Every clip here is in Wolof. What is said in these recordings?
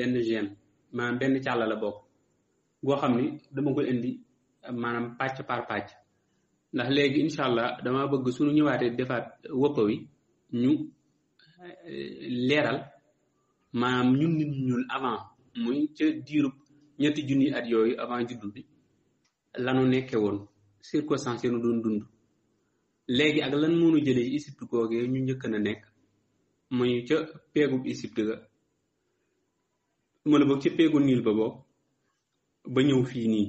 benn gène maanaam benn càlla la bokk goo xam ni dama koy indi maanaam pàcc par pàcc ndax léegi incha allah dama bëgg suñu ñëwaatee defaat wëppa wi ñu leeral maanaam ñun nit ñuul avant muy ca diirub ñetti junni at yooyu avant juddu bi lanu nekke woon circonstance nu doon dund léegi ak lan moonu jëlee Égypte googee ñu njëkk na nekk muy ca peegub Égypte ga wala boog ca peegu Niil ba boog ba ñëw fii nii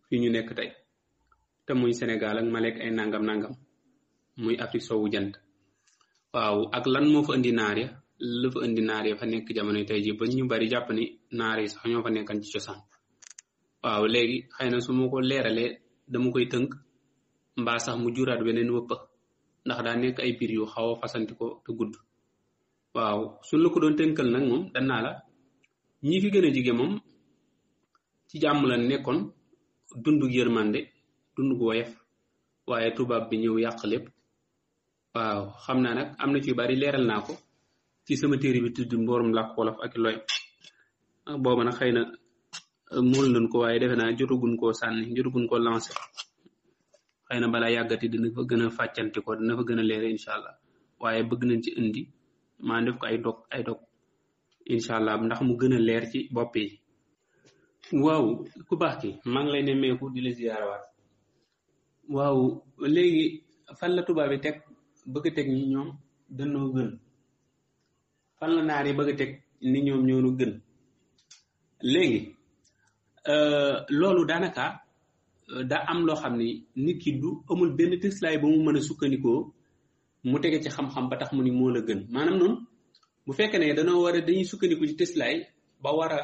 fii ñu nekk tey te muy Sénégal ak Malek ay nangam muy Afrique soowu jant waaw ak lan moo fa indi naar ya la fa indi naar ya fa nekk jamono tey ji ba ñu bari jàpp ni naar yi sax ñoo fa nekkan ci cosaan waaw léegi xëy na su ma ko leeralee dama koy tënk mbaa sax mu juraat beneen wëppa ndax daa nekk ay biir yu xaw a fasanti ko te gudd waaw suñ la ko doon tënkal nag moom danaa la ñi fi gën a jige moom ci jàmm la nekkoon dundu yërmande dund gu woyof waaye tubaab bi ñëw yàq lépp waaw xam naa nag am na ci bari leeral naa ko ci sama téere bi tudd mboorum làkk wolof ak looy booba nag xëy na mool nañ ko waaye defe naa jotagun koo sànni jotagun koo lancé xëy na balaa yàggati dina fa gën a fàccanti ko dina fa gën a leere incha allah waaye bëgg nañ ci indi maa def ko ay dog incha allah ndax mu gën a leer ci bopp yi waaw ku baax ki maa ngi lay nemmeeku di la ziyaarawaat waaw léegi fan la tubaab bi teg bëgg a teg ñi ñoom dañoo gën fan la naar yi bëgg a teg ni ñoom ñoonu gën léegi loolu daanaka da am loo xam ni nit ki du amul benn tëslaay ba mu mën a sukkandikoo mu tege ci xam-xam ba tax mu ni moo la gën maanaam noonu bu fekkee ne dañuy sukkandiku ci tëslaay ba war a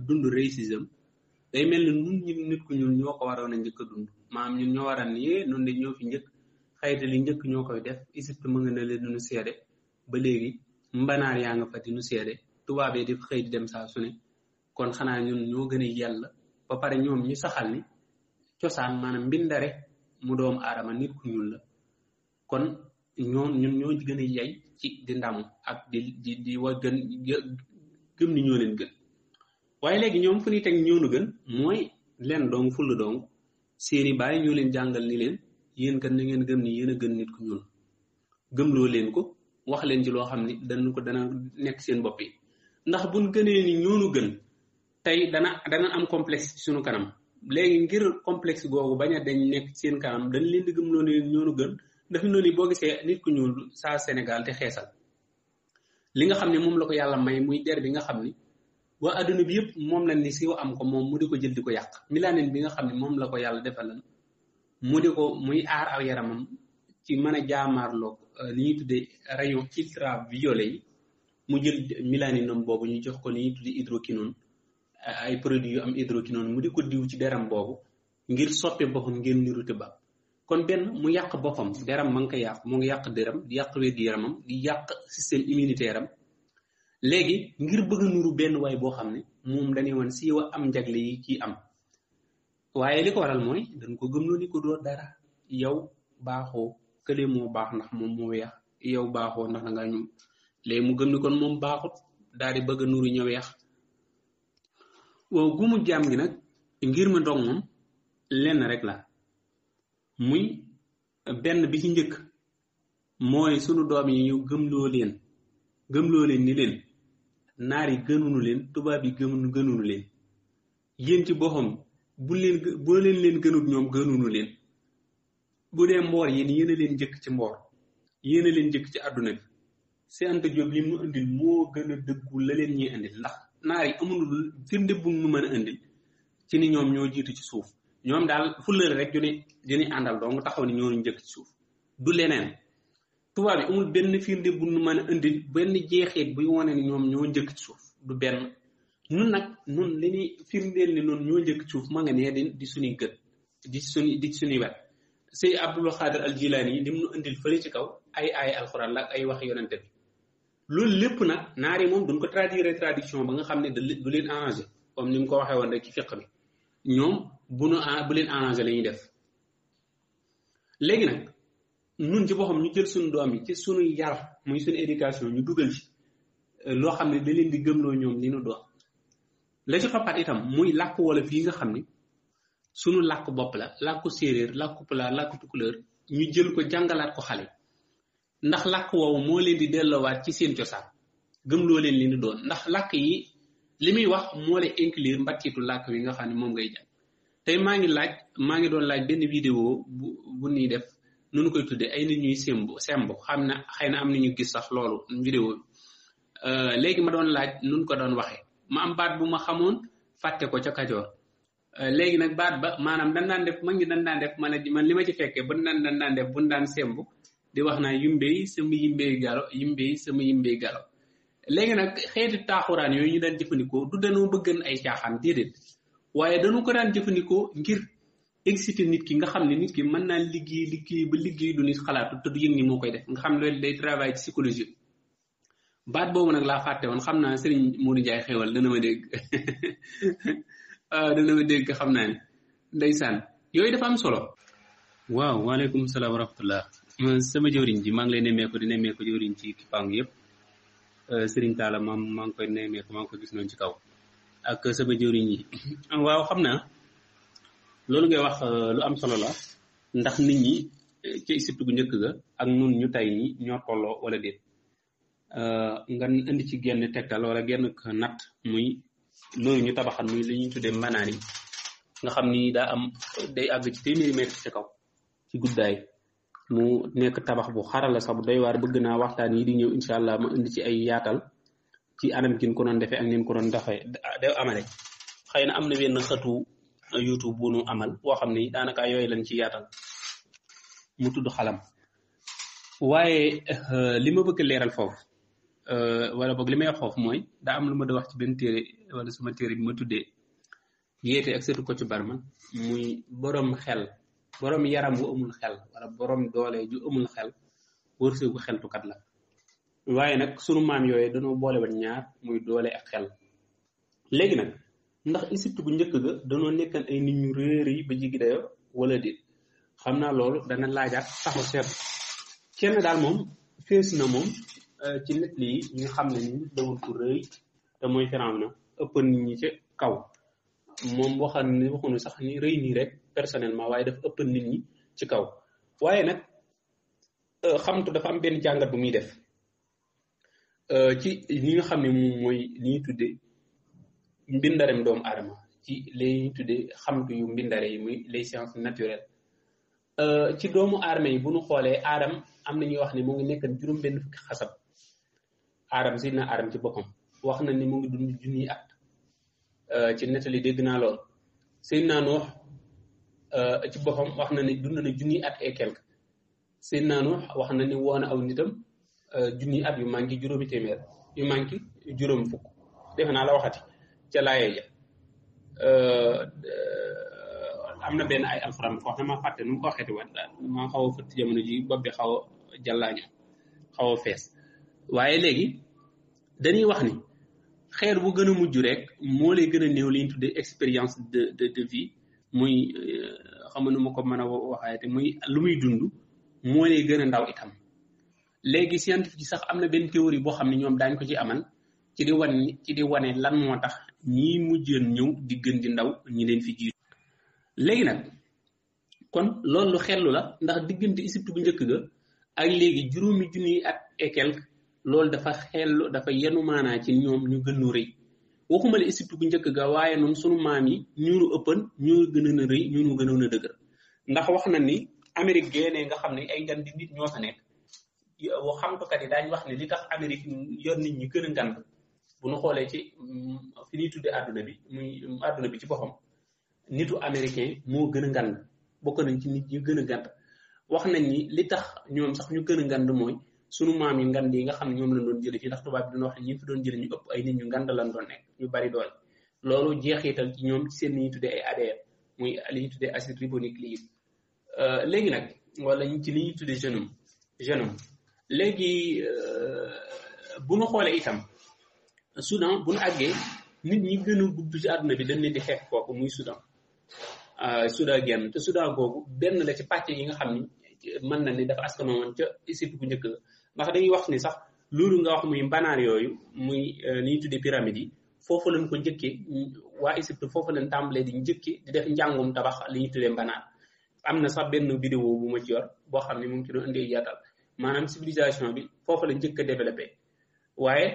dund racisme day mel ni nun ñu nit ku ñun ñoo ko waroon a njëkk a dund maanaam ñun ñoo war a ni noonu de ñoo fi njëkk xayta li njëkk ñoo koy def Égypte mu nga ne leen nu seede ba léegi mbanaar yaa nga fa di nu seede tubaabee di xëy di dem saa su ne kon xanaa ñun ñoo gën a yàlla ba pare ñoom ñu saxal ni cosaan maanaam mbindare mu doom aadama nit ku ñuul la kon ñun ñoo gën a yey ci di ndamu ak di wa gën gëm ni ñoo leen gën waaye léegi ñoom fu ñuy teg ñoonu gën mooy leen dong fulla dong seeni baay ñoo leen jàngal ni leen yéen kat na ngeen gëm ni yéen a gën nit ku ñuul gëmloo leen ko wax leen ci loo xam ni dana nekk seen bopp yi ndax buñ gënee ni ñoonu gën tey dana am complexe ci sunu kanam léegi ngir complexe googu bañ a dañ nekk seen kanam dañ leen di gëmloo ni ñoonu gën dafa noonu boo gisee nit ku ñuul saa Sénégal te xeesal li nga xam ne moom la ko yàlla may muy der bi nga xam ni waa adduna bi yëpp moom la ni siiw am ko moom mu di ko jël di ko yàq milanin bi nga xam ne moom la ko yàlla defalan mu di ko muy aar aw yaramam ci mën a jaamaarloog li ñuy tuddee rayon ultraviolet yi mu jël milaninam boobu ñu jox ko li ñuy tuddee hydroquinone ay produits yu am hydroquinone mu di ko diw ci deram boobu ngir soppe boppam ngir niru tubaab kon benn mu yàq boppam deram ma ngi koy yàq mu ngi yàq deram di yàq wér-gu-yaramam di yàq système immunitaire am léegi ngir bëgg a nuru benn waay boo xam ne moom dañuy wan siiwa am njagle yi kii am waaye li ko waral mooy dañ ko gëmloo ni ko doo dara yow baaxoo kële moo baax ndax moom moo weex yow baaxoo ndax da nga ñu léegi mu gëm ni kon moom baaxut daal di bëgg a nuru ñu weex waaw gumu jaam gi nag ngir ma dog moom lenn rek la muy benn bi ci njëkk mooy sunu doom yi ñu gëmloo leen ni leen naar yi gënunu leen tubaab yi gënunu leen yéen ci boppam boo leen gënut ñoom gënunu leen bu dee mboor yéen a leen njëkk ci mboor yéen a leen njëkk ci àdduna bi si Anta Diop li mu indil moo gën a dëggu la leen ñuy indil ndax naar yi amul firnde bu nu mën a indil ci ni ñoom ñoo jiitu ci suuf ñoom daal fullal rek dini àndal dong taxaw ni ñoo njëkk ci suuf du leneen tubaab bi amul benn firnde bu nu mën a indil benn jeexeet buy wane ni ñoom ñoo njëkk ci suuf du benn nun nag nun li ñuy firndeel ni noonu ñoo njëkk ci suuf ma nga nee di suñuy gët di suñuy wet Sey Abdul Xaadir al Jilaani yi lim nu indil fële ci kaw ay alxuraan la ak ay wax yonente bi loolu lépp nag naar yi moom duñ ko traduire traduction ba nga xam ne du leen arrangé comme ni mu ko waxee woon rek ci fiq bi ñoom bu leen arrangé la ñuy def léegi nag nun ci boppam ñu jël suñu doom yi ci suñu yar muy suñu éducation ñu dugal ci loo xam ne da leen di gëmloo ñoom li nu doon la ci toppaat itam muy làkk wolof yi nga xam ni sunu làkk bopp la làkku séeréer làkku pulaar làkku tukulóor ñu jël ko jàngalaat ko xale ndax làkk woowu moo leen di delloowaat ci seen cosaan gëmloo leen li nu doon ndax làkk yi li muy wax moo lay inclure mbàccitu làkk wi nga xam ne moom ngay jàng tey maa ngi doon laaj benn vidéo bu ñuy def nu ñu koy tuddee ay nit ñuy semb xam na xëy na am na ñu gis sax loolu vidéo bi léegi ma doon laaj nun ko doon waxee ma am baat bu ma xamoon fàtte ko ca Kajoor léegi nag baat ba maanaam dan daan def ma ngi dan daan def man li ma ci fekkee bu dan daan def bu daan semb di wax naa yimbey sama yimbey galo yimbey sama yimbey galo léegi nag xeeti taaxuraan yooyu ñu daan jëfandikoo du dañoo bëggan ay caaxaan déedéet waaye dañu ko daan jëfandikoo ngir exciter nit ki nga xam ne nit ki mën naa liggéey ba liggéey du nit xalaatu te du yëg ni moo koy def nga xam ne loolu day travail psychologique baat boobu nag laa fàtte woon xam naa Serigne Modou Ndiaye xewal dana ma dégg dana ma dégg xam naa ne ndeysaan yooyu dafa am solo. waaw waaleykum salaam wa rahmatullah sama jëwriñ ji maa ngi lay nemmeeku di nemmeeku jëwriñ ci Kipangu yëpp Serigne Talla moom maa ngi koy nemmeeku maa ngi ko gis noonu ci kaw ak sama jëwriñ yi waaw xam naa loolu ngay wax lu am solo la ndax nit ñi ci Égypte gu njëkk ga ak nun ñu tey ñi ñoo tolloo wala déet nga indi ci genn tegtal wala genn natt muy loolu ñu tabaxal muy li ñuy tuddee mbanaan yi nga xam ni daa am day àgg ci 100 mètres ci kaw ci guddaay mu nekk tabax bu xarala sax bu doy waar bëgg naa waxtaan yi di ñëw incha allah ma indi ci ay yaatal ci anam gi ñu ko doon defee ak ni ñu ko doon defee amale xëy na am na benn xëtu YouTube bu nu amal boo xam ni daanaka yooyu lañ ci yaatal mu tudd xalam waaye li ma bëgg leeral foofu wala boog li may wax foofu mooy daa am lu ma da wax ci benn téere wala suma téere bi ma tuddee yéete ak seetu Kocc Barma muy borom xel borom yaram bu amul xel wala borom doole ju amul xel wërsëgu xeltukat la waaye nag sunu maam yooyu dañoo boole woon ñaar muy doole ak xel léegi nag ndax Égypte bu njëkk ga dañoo nekkan ay nit ñu réer yi ba jigi dayo wala déet xam naa loolu dana laajaat taxaw seet kenn daal moom fees na moom ci nit lii ñu xam ne ni nit dawul ku rëy te mooy Firawna ëpp nit ñi ci kaw moom waxuñu sax ni rëy nii rek personnellement waaye dafa ëpp nit ñi ci kaw waaye nag xamtu dafa am benn jàngat bu muy def ci li nga xam ne moom mooy li ñuy tuddee mbindarem doomu aadama ci li ñuy tuddee xamtu yu mbindare yi muy les sciences naturelles ci doomu aadama yi bu ñu xoolee aadam am na ñuy wax ne mu ngi nekk juróom benn fukki xasab aadam si na aadam ci boppam wax na ni mu ngi dund junniy at ci nettali dégg naa lool Seydina Nuux ci boppam wax na ni dund na junniy at et quelque Seydina Nuux wax na ni woon aw nitam junniy at yu manqué juróomi téeméer yu manqué juróom fukk defe naa la waxati ca laayee ja am na benn ay alxuraan bi ko wax ne maa fàtte nu mu ko waxeeti waat maa xaw a fëtt jamono ji bopp bi xaw a jàllaañu xaw a fees waaye léegi dañuy wax ni xeer bu gën a mujj rek moo lay gën a néew li ñu tuddee expérience de vie muy xam nga nu ma ko mën a waxaate muy lu muy dund moo lay gën a ndaw itam léegi scientifique yi sax am na benn théorie boo xam ne ñoom daañ ko ci amal ci di wane lan moo tax ñii mujjeen ñëw di gën di ndaw ñi leen fi jiitu léegi nag kon loolu lu xellu la ndax diggante Égypte bu njëkk ga ak léegi juróomi junniy at et quelque loolu dafa xellu dafa yenu maanaa ci ñoom ñu gën a rëy waxuma la Égypte bu njëkk ga waaye noonu sunu maam yi ñuunu ëppan ñoo gënoon a rëy ñuunu gënoon a dëgër ndax wax na ni Amérique génnee nga xam ne ay ngan di nit ñoo fa nekk xamtukat yi daañu wax ne li tax Amérique yor nit ñi gën a ngand bu ñu xoolee ci fi ñuy tuddee àdduna bi muy àdduna bi ci boppam nitu américain moo gën a ngand bokk nañ ci nit ñi gën a ngand wax nañ ni li tax ñoom sax ñu gën a ngand mooy sunu maam yi ngand yi nga xam ne ñoom lañ doon jële fii ndax tubaab bi dañoo wax ne ñi fi doon jële ñu ëpp ay nit ñu ngand lañ doon nekk ñu bari doole loolu jeexital ci ñoom ci seen li ñuy tuddee ay ADN muy li ñuy tuddee acide ribonucléique léegi nag wala ci li ñuy tuddee génome léegi bu ñu xoolee itam Soudan bu ñu àggee nit ñi gën a gudd ci àdduna bi dañ leen di xeex kooku muy Soudan genn te Soudan googu benn la ci pàcc yi nga xam ni mën na ni dafa askanoo woon ca Égypte bu njëkk la ndax dañuy wax ni sax loolu nga wax muy mbanaar yooyu muy ni ñu tuddee pyramide yi foofu lañ ko njëkkee waa Égypte foofu lañ tàmbalee di njëkkee di def njàngum tabax li ñu tuddee mbanaar am na sax benn vidéo bu ma ci yor boo xam ne mu ngi ci doon indee yaatal maanaam civilisation bi foofu la njëkk a développé waaye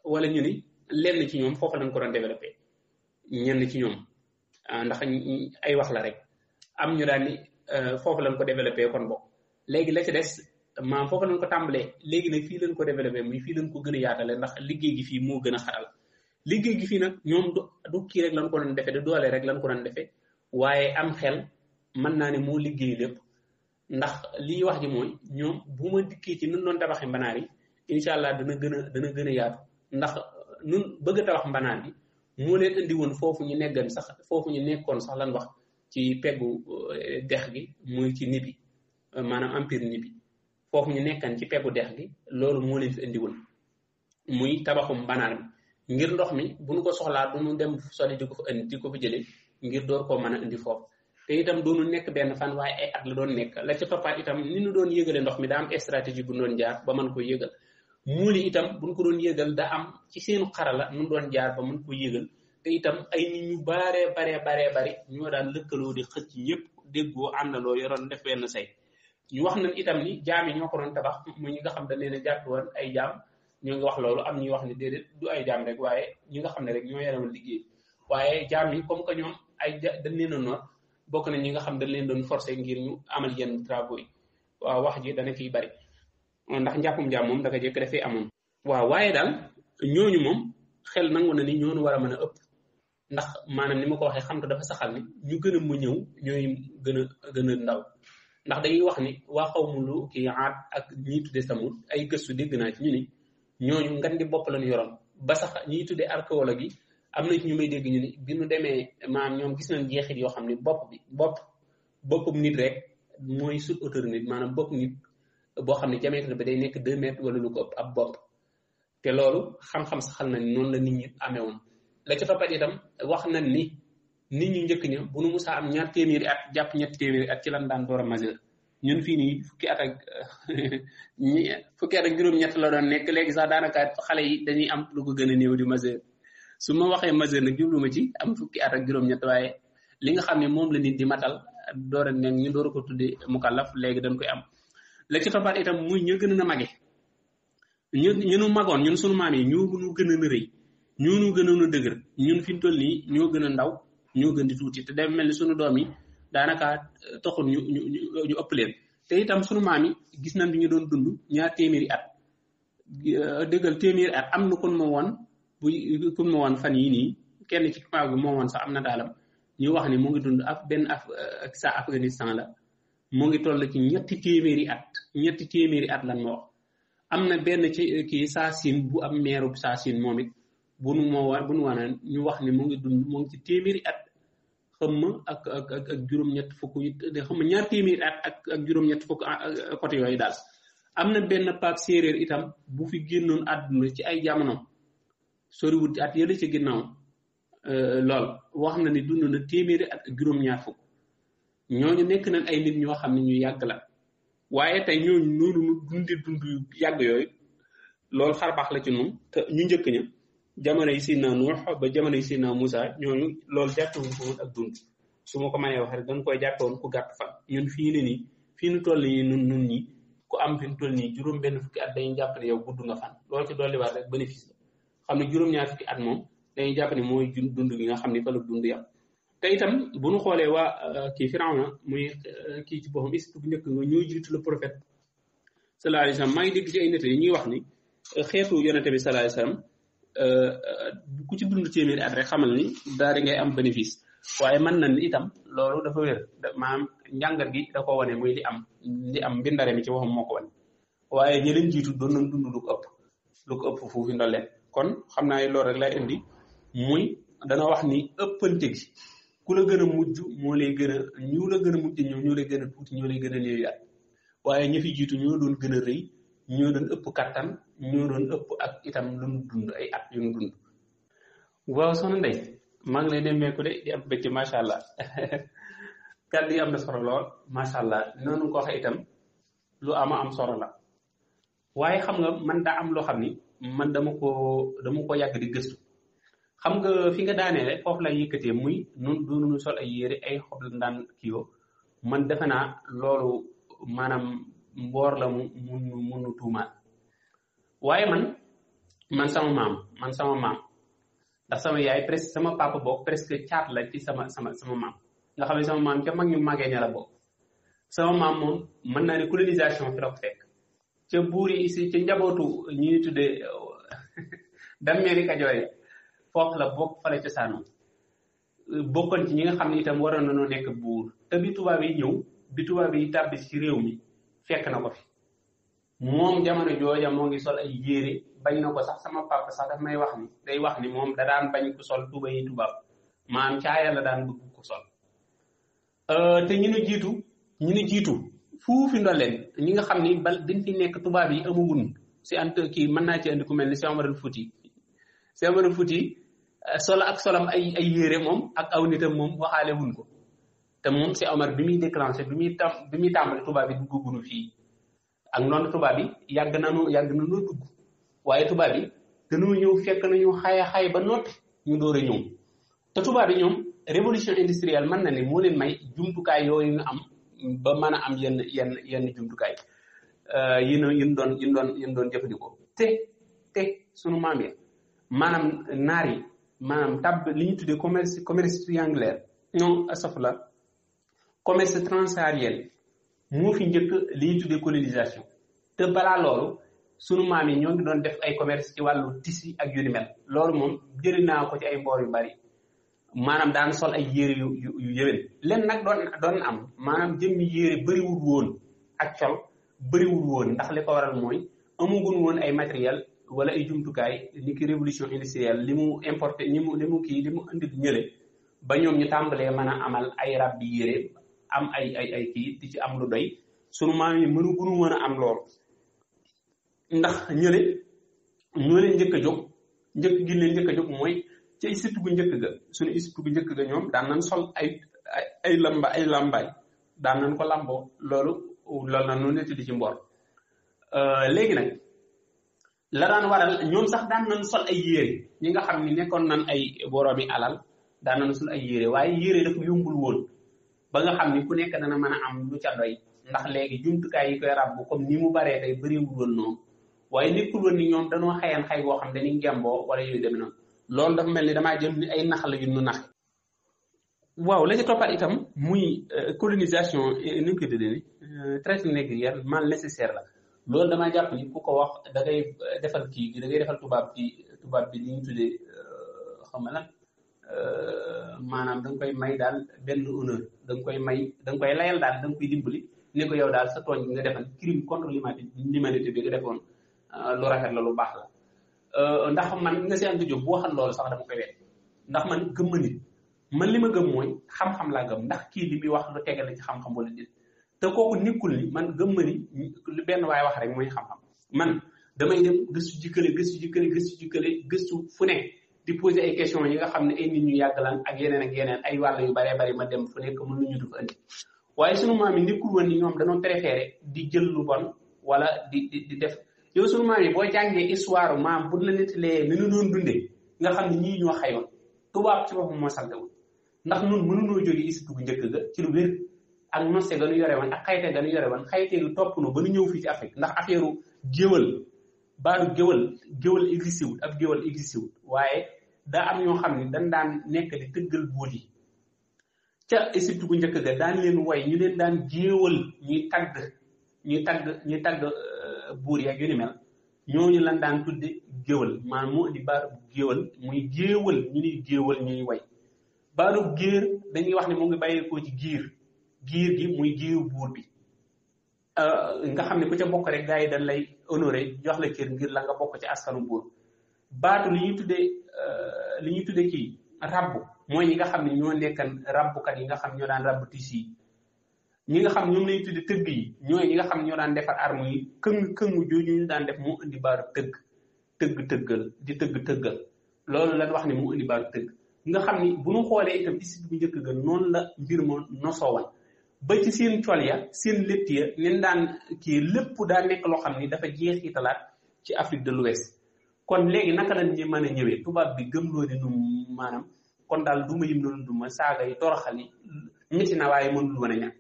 wala ñu ni lenn ci ñoom foofu lañ ko doon développé ñenn ci ñoom ndax ay wax la rek am ñu daan ni foofu lañ ko développé kon bokk léegi la ci des maam foofu lañ ko tàmbalee léegi nag fii lañ ko développé muy fii lañ ko gën a yaatale ndax liggéey gi fii moo gën a xaral liggéey gi fii nag ñoom du kii rek lañ ko doon defee du doole rek lañ ko doon defee waaye am xel mën naa ne moo liggéey lépp ndax lii wax ji mooy ñoom bu ma dikkee ci nun doon tabaxee mbanaar yi incha allah dana gën a yaatu ndax nun bëgg a tabax mbanaar bi moo leen indi woon foofu ñu neggan sax foofu ñu nekkoon sax lan wax ci peggu dex gi muy ci Nibi maanaam empire Nibi foofu ñu nekkan ci peggu dex gi loolu moo leen fi indi woon muy tabaxum mbanaar bi ngir ndox mi bu ñu ko soxlaa du ñu dem soli di ko fa indi di ko fa jëlee ngir door koo mën a indi foofu te itam doonu nekk benn fan waaye ay at la doon nekk la ca toppaat itam ni ñu doon yëgale ndox mi daa am stratégie bu ñu doon jaar ba mën ko yëgal muuli itam buñ ko doon yëgal da am ci seenu xarala nu doon jaar ba mën ko yëgal te itam ay nit ñu bari ñoo daan lëkkaloo di xëcc ñëpp déggoo àndaloo yoroon def benn say ñu wax nañ itam ni jaam yi ñoo ko doon tabax mu ñi nga xam dañ leen a jàpp woon ay jaam ñoo ngi wax loolu am ñuy wax ni déedéet du ay jaam rek waaye ñi nga xam ne rek ñoo yorewoon liggéey waaye jaam yi comme que ñoom dañ leen a noor bokk na ñi nga xam dañ leen doon forcé ngir ñu amal yenn travaux yi waaw wax ji dana ciy bari ndax njàppum jaam moom dafa jëkk dafay amoon waaw waaye daal ñooñu moom xel nangu na ni ñoonu war a mën a ëpp ndax maanaam ni ma ko waxee xam te dafa saxal ni ñu gën a mu ñëw ñooy gën a ndaw ndax dañuy wax ni waa xaw mu lu kii aat ak ñi tuddee samul ay gëstu dégg naa ci ñu ni ñooñu ngan di bopp lañu yoroon ba sax ñi tuddee archéologue yi am na ci ñu may dégg ñu ni bi ñu demee maanaam ñoom gis nañ jeexit yoo xam ne boppum nit rek mooy sut hauteur nit maanaam bopp nit boo xam ne diamètre bi day nekk 2 mètres wala lu ko ëpp ab bopp te loolu xam-xam saxal na ni noonu la nit ñi amee woon la ca toppat itam wax nañ ni nit ñu njëkk ña bu nu musaa am 2 téeméeri at jàpp 3 téeméeri at ci lan daan door a majeur ñun fii nii fukki at ak juróom-ñett la doon nekk léegi sax daanaka xale yi dañuy am lu ko gën a néew di majeur su ma waxee majeur nag jublu ma ci am fukki at ak juróom-ñett waaye li nga xam ne moom la nit di matal door a nekk ñu door ko tuddee mukallaf léegi dañ koy am la ci toppaat itam muy ñu gën a mage ñu nu magoon ñun sunu maam yi ñoo nu gën a rëy ñoo nu gën a dëgër ñun fi ñu toll nii ñoo gën a ndaw ñoo gën di tuuti te day mel ni sunu doom yi daanaka taxul ñu ëpp leen te itam sunu maam yi gis nañ bi ñu doon dund 2 téeméeri at dëggal téeméeri at am na kon ma woon fan yii nii kenn ci kipaaw bi moo woon sax am na daalam ñu wax ni mu ngi dund ak sa Afghanistan la mu ngi toll ci 3 téeméeri at 3 téeméeri at lan ma wax am na benn ci kii Saasin bu am meeru Saasin moom it bu nu wanaan ñu wax ni mu ngi dund mu ngi ci téeméeri at xam ma ak juróom-ñett fukk it xam ma 2 téeméeri at ak juróom-ñett fukk côté yooyu daal am na benn paak séeréer itam bu fi génnoon àdduna ci ay jamono soriwut at yële ci ginnaaw lool wax na ni dund na téeméeri at ak juróom-ñaar fukk ñooñu nekk nañ ay nit ñoo xam ne ñu yàgg la waaye tey ñooñu noonu nu dund yu yàgg yooyu loolu xarbaax la ci noonu te ñu njëkk ña jamono yi Seydina Nuux ba jamono yi Seydina Moussa ñooñu loolu jàppewuñ ko woon ak dund su ma ko mënee wax rek dañ koy jàppe woon ku gàtt fan ñun fii ne nii fii nu toll nii nun ñi ku am fi nu toll nii juróom benn fukki at dañuy jàpp ne yow gudd nga fan loolu ci dolliwaat rek bénéfice la xam ne juróom-ñaar fukki at moom dañuy jàpp ne mooy dund gi nga xam ne fa la dund yam te itam bu ñu xoolee waa kii Firawna muy kii ci boppam Égypte bu njëkk nga ñoo jiitu le prophète sallallahu alayhi wa sallam maa ngi dégg ci ay nett yi ñuy wax ni xeetu yonente bi sallallahu alayhi wa sallam ku ci dund téeméeri at rek xamal ni daal di ngay am bénéfice waaye mën na ni itam loolu dafa wér maanaam njàngat gi da ko wane muy li am mbindare mi ci waxam moo ko wane waaye ñi leen jiitu doon nañ dund lu ko ëpp foofu ndolleen kon xam naa loolu rek lay indi muy dana wax ni ëppante gi ku la gën a mujj moo lay gën a ñu la gën a mujj ñoom ñoo lay gën a tuuti ñoo lay gën a néew at waaye ñi fi jiitu ñoo doon gën a rëy ñoo doon ëpp kattan ñoo doon ëpp ak itam lu nu dund ay at yu nu dund waaw soxna Ndeye maa ngi lay nemmeeku de di am bëcc macha allah kàddu yi am na solo lool macha allah noonu ko waxee itam lu am solo la waaye xam nga man daa am loo xam ni man dama ko yàgg di gëstu xam nga fi nga daanee foofu la yëkkatee muy nun duñu sol ay yére ay xob la daan kiiwo man defe naa loolu maanaam mboor la munu tuumaat waaye man sama maam ndax sama yaay presque sama papa bokk presque caat la ci sama maam nga xam ne sama maam ca mag ñu màggee ña la bokk sama maam moom mën naa ne colonisation fi la ko fekk ca buur yi ici ca njabootu ñi tuddee dammeeri Kajoor yi foofu la bokk fa la cosaanoo bokkoon ci ñi nga xam ne itam waroon nañoo nekk buur te bi tubaab yi tàbbi ci réew mi fekk na ko fi moom jamono jooja moo ngi sol ay yére bañ na ko sax sama papa sax daf may wax ni day wax ni moom da daan bañ ku sol tuba yi tubaab maanaam caaya la daan bëgg ko sol te ñu nu jiitu fuufi ndolleen ñi nga xam ni bal dañ fi nekk tubaab yi amagun si ant kii mën naa ci andi ku mel ni Cheikh Omarul Fouti solo ak solam ay yére moom ak aw nitam moom waxaale wuñ ko te moom Cheikh Omar bi muy déclenché bi muy tàmbali tubaab yi duggagunu fii ak noonu tubaab yi yàgg nañoo dugg waaye tubaab yi dañoo ñëw fekk nañu xay ba noppi ñu door a ñëw te tubaab yi ñoom révolution industrielle mën na ni moo leen may jumtukaay yooyu nga am ba mën a am yenn jumtukaay yin doon jëfandikoo te sunu maam yi maanaam naar yi maanaam tab li ñu tuddee commerce triangulaire non astafurlah commerce transsaharienne moo fi njëkk li ñu tuddee colonisation te balaa loolu sunu maam yi ñoo ngi doon def ay commerce ci wàllu tissu ak yu ni mel loolu moom jëri naa ko ci ay mboor yu bari maanaam daan sol ay yére yu yëwén len nag doon am maanaam jëmmi yére bëriwul woon ak col bëriwul woon ndax li ko waral mooy amugun woon ay matériel wala ay jumtukaay ni ki révolution industrielle li mu importé li mu indi ñële ba ñoom ñu tàmbalee mën a amal ay rab bi yére am ay kii di ci am lu doy sunu maam yi mënu mën a am loolu ndax ñoo leen njëkk a jóg mooy ci Égypte bu njëkk ga suñu Égypte bu njëkk ga ñoom daan nañ sol ay lambaay daan nañ ko lamboo loolu na noonu netti di ci mboor léegi nag la daan waral ñoom sax daan nañ sol ay yére ñi nga xam ni nekkoon nañ ay boroomi alal daan nañ sol ay yére waaye yére dafa yombul woon ba nga xam ni ku nekk dana mën a am lu ca doy ndax léegi jumtukaay yi koy ràbb comme ni mu baree tey bëriwul woon noonu waaye nekkul woon ni ñoom danoo xay boo xam dañuy ngemboo wala yooyu demee noonu loolu dafa mel ni damaa jël ni ay nax la yu nu nax waaw la ci toppaat itam muy colonisation ni ñu koy tuddee ni traite négrière mal nécessaire la loolu damaa jàpp ni ku ko wax da ngay defal kii da ngay defal tubaab bi li ñu tuddee xam nga lan maanaam da nga koy may daal benn honneur da nga koy layal daal da nga koy dimbali ne ko yow daal sa tooñ nga defal crime contre l'humanité bi nga defoon lu rafet la lu baax la ndax man nga si am jóg bu waxal loolu sax dama koy wet ndax man gëm ma nit man li ma gëm mooy xam-xam laa gëm ndax kii li muy wax lu tegal ci xam-xam wala déet te kooku nekkul ni man gëm ma ni lu benn waaye wax rek mooy xam-xam man damay dem gëstu fu ne di poser ay questions yi nga xam ne ay nit ñu yàgg lan ak yeneen ay wàll yu baree bari ma dem fu nekk mën nañu du fa andi waaye sunu maam yi nekkul woon ni ñoom dañoo préféré di jël lu bon wala di def yow sunu maam yi boo jàngee histoire maam bu la nettalee ni ñu doon dundee nga xam ne ñii ñoo xayoon tubaab ci boppam moo saltewul ndax ñun mënunoo jóge Égypte bu njëkk ga ci lu wér ak nose ga nu yore woon ak xayte ga nu yore woon xayte gi topp nu ba nu ñëw fii ci Afrique ndax affaire géwal baadu géwal existé wul ab géwal existé wul waaye daa am ñoo xam ne dañ daan nekk di tëggal bool yi ca Égypte bu njëkk ga daan leen way ñu leen daan géewal ñuy tagg buur ya yu ni mel ñooñu lan daan tudde géwal maanaam moo indi baatu géwal muy géewal ñu ni géewal ñuy way baatu géer dañuy wax ne mu ngi bàyyeekoo ci giir gi muy giiru buur bi nga xam ne ku ca bokk rek gars yi dañ lay honoré jox la cër ngir la nga bokk ci askanu buur baatu li ñuy tuddee kii rabbu mooy ñi nga xam ne ñoo nekkan rabbukat yi nga xam ñoo daan rabbu tissu yi ñi nga xam ñoom lañuy tudde tëgg yi ñooy ñi nga xam ñoo daan defar arme yi këngu jooju ñu daan def moo indi baatu tëggal loolu lan wax ne moo indi baatu tëgg nga xam ni bu ñu xoolee itam Égypte bu njëkk ga noonu la mbir ma nosoo woon ba ci seen col ya seen létt ya nin daan kii lépp daa nekk loo xam ni dafa jeexitalaat ci Afrique de l'Ouest kon léegi naka lañ ñu mën a ñëwee tubaab bi gëmloo ne nu maanaam kon daal duma yim noonu duma saaga yi toroxal yi métti na waaye mënul mën a ñàkk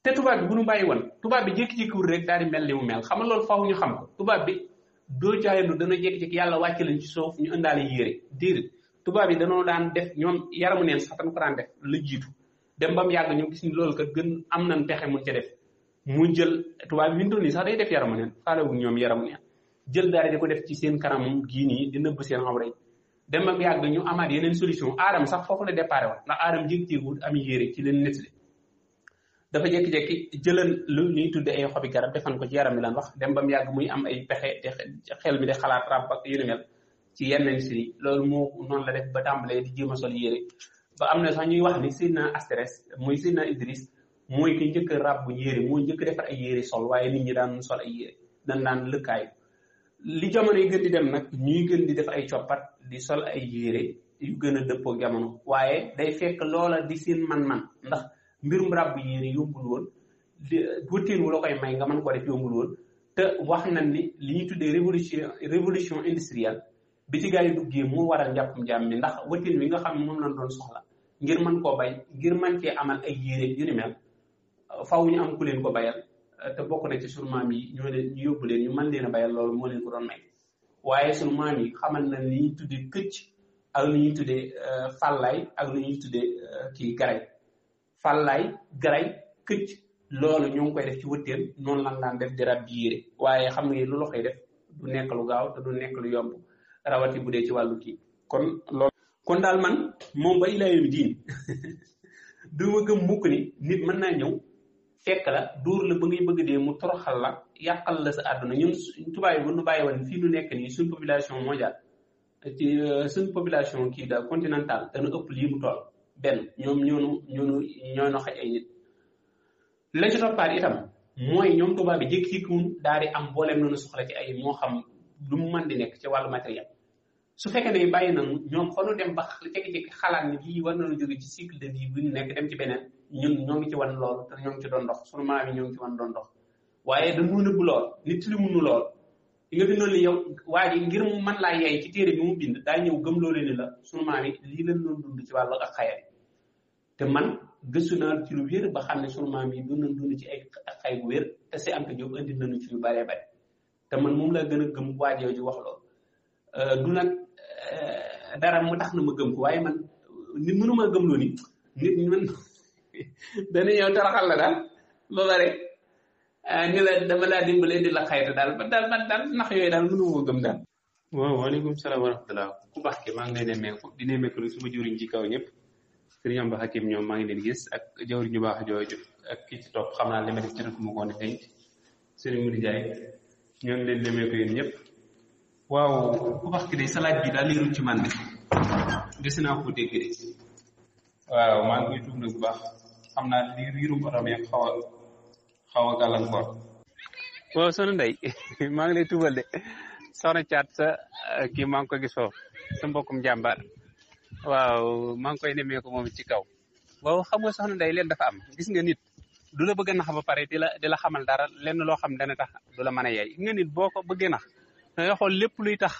te tubaab bi bu ñu bàyyi woon tubaab bi jékki-jékkiwul rek daal di mel li mu mel xam nga loolu faaw ñu xam ko tubaab bi doo jaayandu dana jékki-jékki yàlla wàcce leen ci suuf ñu indaale yére déedéet tubaab yi danoo daan def ñoom yaramu neen sax dañ ko daan def la jiitu dem ba mu yàgg ñu gis ni loolu kat gën am nañ pexe mun ca def mu jël tubaab bi nii sax day def yaramu neen faalewul ñoom yaramu neen jël daal di ko def ci seen kanam gii nii di nëbb seen xawra yi dem ba mu yàgg ñu amaat yeneen solution aadam sax foofu la déparé woon ndax aadam jékki-jékkiwul am yére ci leen nettali dafa jékki-jékki jëlan lu ñuy tudde ay xobi garab defan ko ci yaram mi lan wax dem ba mu yàgg muy am ay pexe te xel mi di xalaat ràbb ak yu ni mel ci yenn si loolu moo noonu la def ba tàmbalee di jéem a sol yére ba am na sax ñuy wax ni Seydina Astéres muy Seydina Idriss mooy ki njëkk a ràbb yére mooy njëkk defar ay yére sol waaye nit ñi daan sol ay yére dañ daan lëkkaayu li jamono yi gën di dem nag ñuy gën di def ay coppat di sol ay yére yu gën a dëppoo jamono waaye day fekk loola di seen man-man ndax mbirum ràbb yére yombul woon wëttéen wu la koy may nga mën ko def yombul woon te wax nañ ni li ñuy tuddee révolution industrielle bi ci gaa yi duggee moo waral njàppum jaam mi ndax wëttéen wi nga xam ne moom lañ doon soxla ngir mën koo bay ngir mën cee amal ay yére yu ni mel faaw ñu am ku leen ko bayal te bokk na ci sunu maam yi ñoo leen ñu yóbbu leen ñu mën leen a bayal loolu moo leen ko doon may waaye sunu maam yi xamal na li ñuy tuddee këcc ak li ñuy tuddee fàllaay ak li ñuy tuddee kii garay fàllaay garay këcc loolu ñoo ngi koy def ci wëttéen noonu lan daan def di rab bi yére waaye xam nga lu loxoy def du nekk lu gaaw te du nekk lu yomb rawati bu dee ci wàllu kii kon loolu kon daal man moom ba ilaa yawmi diin du ma gëm mukk ni nit mën naa ñëw fekk la dóor la ba ngay bëgg dee mu toroxal la yàqal la sa àdduna ñun tubaab yi bu nu bàyyi woon fii nu nekk nii suñ population mondiale ci suñ population kii daal continentale dana ëpp lii mu toll benn ñoom ñoonu xaj ay nit la ci toppaat itam mooy ñoom tubaab bi jékki-jékkiwun daal di am mbooleem noonu soxla ci ay moo xam lu mu mën di nekk ci wàllu matériel su fekkee ne bàyyi nañu ñoom fa nu dem ba jékki-jékki xalaat ni lii war nañu jóge ci cycle de vie bu ñu nekk dem ci beneen ñun ñoo ngi ci wan loolu te ñoo ngi ci doon dox sunu maam yi ñoo ngi ci wan doon dox waaye dañu nëbb lool nit li munu lool li nga bindoon ni yow waa ji ngir mu mën laa yey ci téere bi mu bind daa ñëw gëm loolu ni la sunu maam yi lii lañ doon dund ci wàllu ak xayari te man gëstu naa ci lu wér ba xam ne sunu maam yi doon nañ dund ci ay xay bu wér te si am te jóg indi nañu ci yu bëree bëri te man moom laa gën a gëm waa ji yow ji wax loolu du nag dara mu tax na ma gëm ko waaye man nit mënuma gëm loo ni nit man dana ñëw taraxal la daal ba bare ni la dama laa dimbale di la xayta daal ba daal man daal nax yooyu daal mënuma ko gëm daal. waaw waaleykum salaam wa rahmatulah ku baax ki maa ngi lay nemmeeku di nemmeeku suma jëriñ ci kaw ñëpp sëriñ Amba Hakim ñoom maa ngi leen gis ak jawriñ ñu baax jooju ak kii ci topp xam naa li ma def ci rek mu ko ne tey sëriñ Moudi Ndiaye ñoo ngi leen nemmeeku yéen ñëpp. waaw ku baax ki de sa laaj bi daal leerul ci man de gis naa ko dégg de waaw maa ngi koy tuub nag bu baax xam naa li riirum oto mi xaw a gàllankoor. waaw soxna Ndeye maa ngi lay tuubal de soxna Thiat sa kii maa ngi ko gis foofu sa mbokkum jàmbaar waaw maa ngi koy nemee ko moom ci kaw. waaw xam nga soxna Ndeye leen dafa am gis nga nit du la bëgg a nax ba pare di la xamal dara lenn loo xam dana tax du la mën a yey nga nit boo ko bëggee nax da nga xool lépp luy tax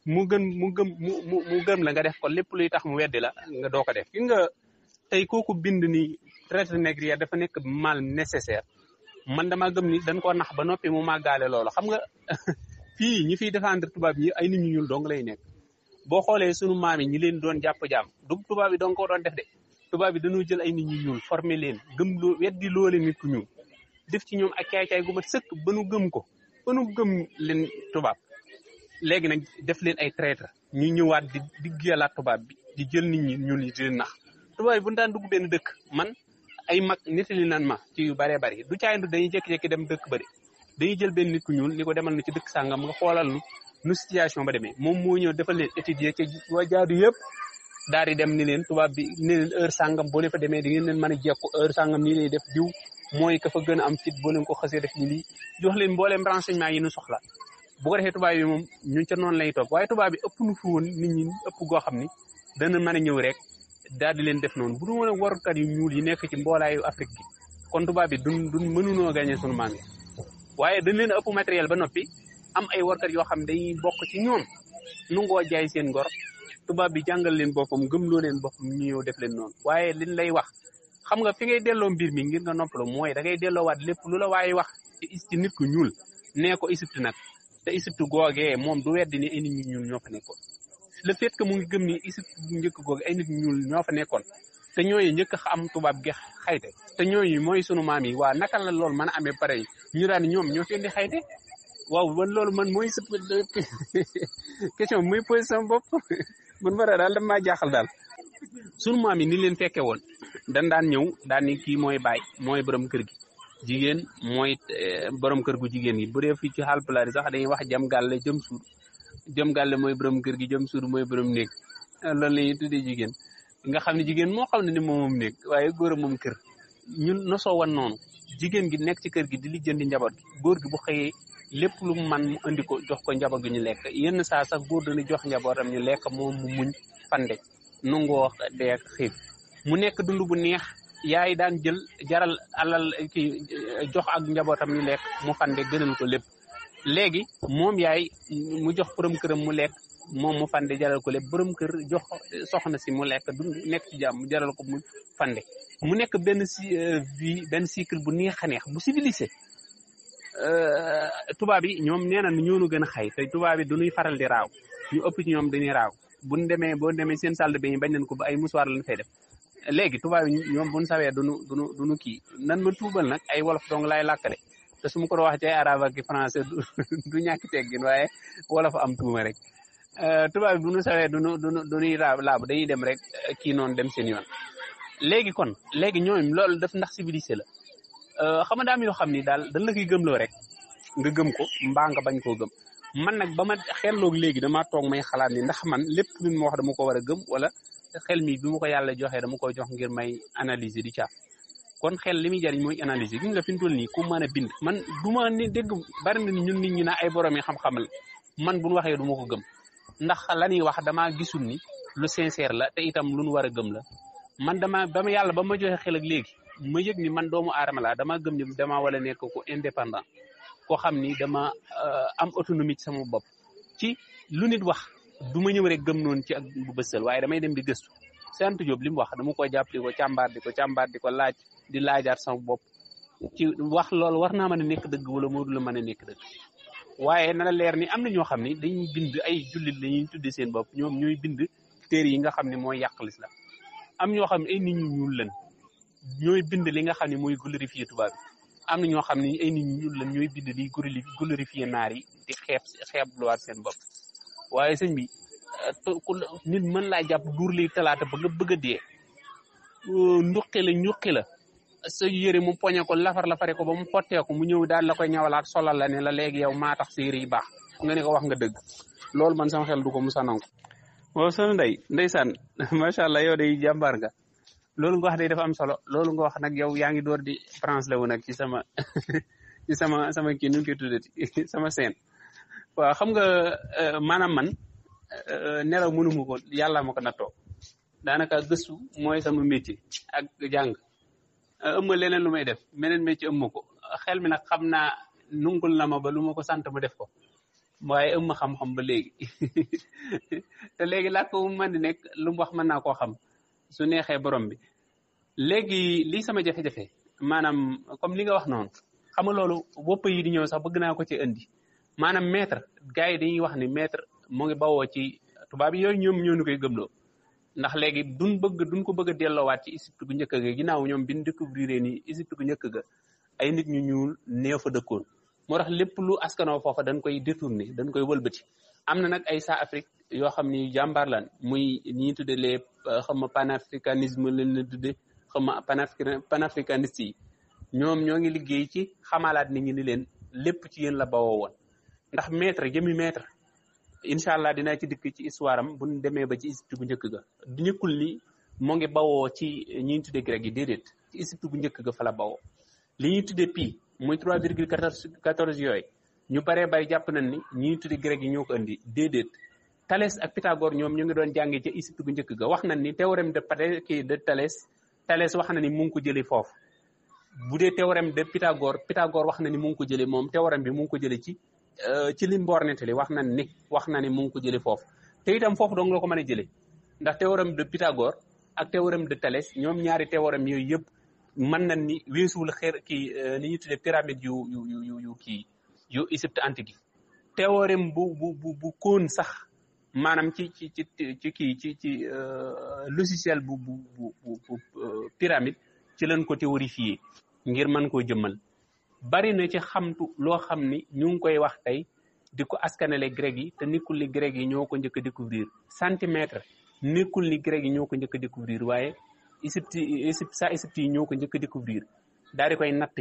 mu gëm la nga def ko lépp luy tax mu weddi la nga doo ko def gis nga tey kooku bind ni traite négrière dafa nekk mal nécessaire man dama gëm ni dañ koo nax ba noppi mu màggaale loolu xam nga fii ñi fiy défendre tubaab yi ay nit ñu ñuul dong lay nekk boo xoolee sunu maam yi ñi leen doon jàpp jaam du tubaab yi dong ko doon def de tubaab yi dañoo jël ay nit ñu ñuul former leen gëm loo weddi loole nit ku ñuul def ci ñoom ak caay-caay gu mat sëkk ba nu gëm ko ba nu gëm leen tubaab léegi nag def leen ay traître ñu ñëwaat di diggalaat tubaab bi di jël nit ñi ñuul yi di leen nax tubaab yi bu ñu daan dugg benn dëkk man ay mag nettali nan ma ci yu bëree bëri du caayandu dañuy jékki-jékki dem dëkk ba de dañuy jël benn nit ku ñuul ni ko demal na ci dëkk sàngam nga xoolal nu situation ba demee moom moo ñëw defal leen étudier ca waa jaadu yëpp daal di dem ni leen tubaab bi ni leen heure sàngam boo leen fa demee di ngeen leen mën a jekku heure sàngam nii lay def diw mooy ka fa gën a am fit boo leen ko xasee def ni lii jox leen mbooleem renseignement yi ñu soxla bu ko defee tubaab bi moom ñun ca noonu lay topp waaye tubaab bi ëpp nu fi woon nit ñi ëpp goo xam ni dana mën a ñëw rek daal di leen def noonu bu du woon a warukat yu ñuul yi nekk ci mboolaayu Afrique bi kon tubaab bi duñ mënunoo gagné sunu maam yi waaye dañ leen ëpp matériel ba noppi am ay warkat yoo xam dañuy bokk ci ñoom nungoo jaay seen ngor tubaab bi jàngal leen boppam gëmloo leen boppam ñu ñëw def leen noonu waaye liñ lay wax xam nga fi ngay delloo mbir mi ngir nga noppalu mooy da ngay delloowaat lépp lu la waaye wax ci nit ku ñuul nee ko Égypte nag te Égypte googee moom du weddi ni ay nit ñu ñuul ñoo fa nekkoon le fait que mu ngi gëm ni Égypte bu njëkk googe ay nit ñu ñuul ñoo fa nekkoon te ñooyu njëkk a am tubaab gi xayte te ñooyu mooy sunu maam yi waa naka la loolu mën a amee pare ñu daan ñoom ñoo fi indi xayte waaw man loolu man mooy sa question muy posé sama bopp man bara daal dama jaaxal daal sunu maam yi ni leen fekke woon dañ daan ñëw daan ni kii mooy baay mooy borom kër gi jigéen mooy borom kër gu jigéen gi bu dee fii ci Haalpulaar sax dañuy wax jam gàlle jëm gàlle mooy borom kër gi jëm suur mooy borom néeg loolu la ñuy tuddee jigéen nga xam ne jigéen moo xam ne ni moom néeg waaye góor a moom kër ñun nosoo wan noonu jigéen gi nekk ci kër gi di lijjanti njaboot gi góor gi bu xëyee lépp lu mu man mu indi ko jox ko njaboot gi ñu lekk yenn saa sax góor dana jox njabootam ñu lekk moom mu muñ fande nungoo dee xiif mu nekk dund bu neex yaay daan jël jaral alal ki jox ak njabootam ñu lekk mu fande gënal ko lépp léegi moom yaay mu jox borom këram mu lekk moom mu fande jaral ko lépp borom kër jox soxna si mu lekk dund nekk ci jàmm jaral ko mu fande mu nekk benn vie benn cycle bu neex a neex bu civilisé tubaab yi ñoom nee na ñoonu gën a xay te tubaab yi duñuy faral di raaw ñu ëpp ci ñoom dañuy raaw buñ demee boo demee seen salle de bain bañ nañ ko ba ay musuwaar lañ fay def léegi tubaab yi ñoom buñ sawee duñu kii nan ma tuubal nag ay wolof dong laay làkkale te su ma ko wax ci ay arabe ak français du ñàkk teggin waaye wolof am tuuma rek tubaab bi bu ñu sawee duñuy laabu dañuy dem rek kii noonu dem seen yoon léegi ñoom loolu daf ndax civilisé la xam nga daam yoo xam ni daal dañ la koy gëmloo rek nga gëm ko mbaa nga bañ koo gëm man nag ba ma xelloog léegi damaa toog may xalaat ni ndax man lépp lu ma wax dama ko war a gëm wala xel mi bi ma ko yàlla joxee dama koy jox ngir may analyser di caaf kon xel li muy jariñ mooy analyser gis nga fi mu toll nii ku mën a bind man du ma ni dégg bari na ni ñun nit ñi naa ay borom yi xam-xamal man bu ñu waxee du ma ko gëm ndax la ñuy wax damaa gisul ni lu sincère la te itam lu ñu war a gëm la man ba ma yàlla ba ma joxe xel ak léegi ma yëg ni man doomu aadama laa dama gëm ni dama wala nekk ko indépendant koo xam ni dama am autonomie ci sama bopp ci lu nit wax du ma ñëw rek gëm noonu ci ak bu bësal waaye damay dem di gëstu Sant Diop li mu wax dama ko jàpp di ko càmbaar di ko laaj di laajaat sama bopp ci wax loolu war naa mën a nekk dëgg wala moo du la mën a nekk dëgg waaye na la leer ni am na ñoo xam ni dañuy bind ay jullit la ñuy tudde seen bopp ñoom ñooy bind téere yi nga xam ne mooy yàq l'islam am ñoo xam ne ay nit ñu ñuul lañ ñooy bind li nga xam ne mooy glorifier tubaab bi am na ñoo xam ne ay nit ñu ñuul lañ ñooy bind di glorifier naar yi di xeeb luwaat seen bopp waaye sëñ bi nit mën laa jàpp duur li talaata ba nga bëgg a dee ñuqi la sa yére mu poñe ko lafare ko ba mu xottee ko mu ñëw daal la koy ñawalaat solal la ne la léegi yow maa tax sa yére yi baax nga ne ko wax nga dëgg loolu man sama xel du ko musa nangu waaw soxna Ndeye ndeysaan macha allah yow day jàmbaar nga loolu nga wax day dafa am solo loolu nga wax nag yow yaa ngi door di France la wu nag ci sama ci sama kii nu ñu koy tuddati sama seen waaw xam nga maanaam man nelaw mënuma ko yàlla ma ko nattoo daanaka gëstu mooy sama métier ak jàng ëmma leneen lu may def meneen métier ëmma ko xel mi nag xam naa nungul na ma ba lu ma ko sant mu def ko waaye ëmma xam-xam ba léegi te léegi laa ko mën di nekk lu mu wax mën naa koo xam su neexee borom bi léegi lii sama jafe-jafe maanaam comme li nga wax noonu xam nga loolu bopp yi di ñëw sax bëgg naa ko ci indi maanaam maître gars yi dañuy wax ni maître mu ngi bawoo ci tubaab yooyu ñoom ñoo ñu koy gëmloo ndax léegi duñ ko bëgg a delloowaat ci Égypte gu njëkk ga ginnaaw ñoom bi ñu découvrir ni Égypte gu njëkk ga ay nit ñu ñuul néew fa dëkkoon moo tax lépp lu askanoo foofa dañ koy détourné dañ koy wëlbati am na nag ay saa Afrique yoo xam ni jàmbaar lan muy ñi tudde les xam ma panafricanisme leen la tudde xam ma panafricaniste yi ñoom ñoo ngi liggéey ci xamalaat nit ñi ni leen lépp ci yéen la bawoo woon ndax maître jëmi maître incha allah dinaa ci dikk ci histoire am bu ñu demee ba ci Égypte gu njëkk ga du ñëkkul ni moo ngi bawoo ci ñi ñu tuddee grec yi déedéet ci Égypte gu njëkk ga fa la bawoo li ñuy tuddee pi muy 3,14 yooyu ñu baree bari jàpp nañ ni ñi ñuy tuddee grec yi ñoo ko indi déedéet Thalès ak Pythagore ñoom ñu ngi doon jàngee ca Égypte gu njëkk ga wax nañ ni théorème de Thalès wax na ni mu ngi ko jëlee foofu bu dee théorème de Pythagore wax na ni mu ngi ko jëlee moom théorème bi mu ngi ko jëlee ci li Mboor nettali wax na ni mu ngi ko jëlee foofu te itam foofu dong la ko mën a jëlee ndax théorème de Pythagore ak théorème de Thalès ñoom ñaari théorème yooyu yëpp mën nañ ni weesuwul li ñu tuddee pyramide yu Égypte antique yi théorème bu koon sax maanaam ci logiciel bu pyramide ci lañ ko théorifié ngir mën koo jëmmal bari na ci xamtu loo xam ni ñu ngi koy wax tey di ko askanale grec yi te nekkul ni grec yi ñoo ko njëkk a découvrir centimètre nekkul ni grec yi ñoo ko njëkk a découvrir waaye Égypte yi ñoo ko njëkk a découvrir daal di koy natt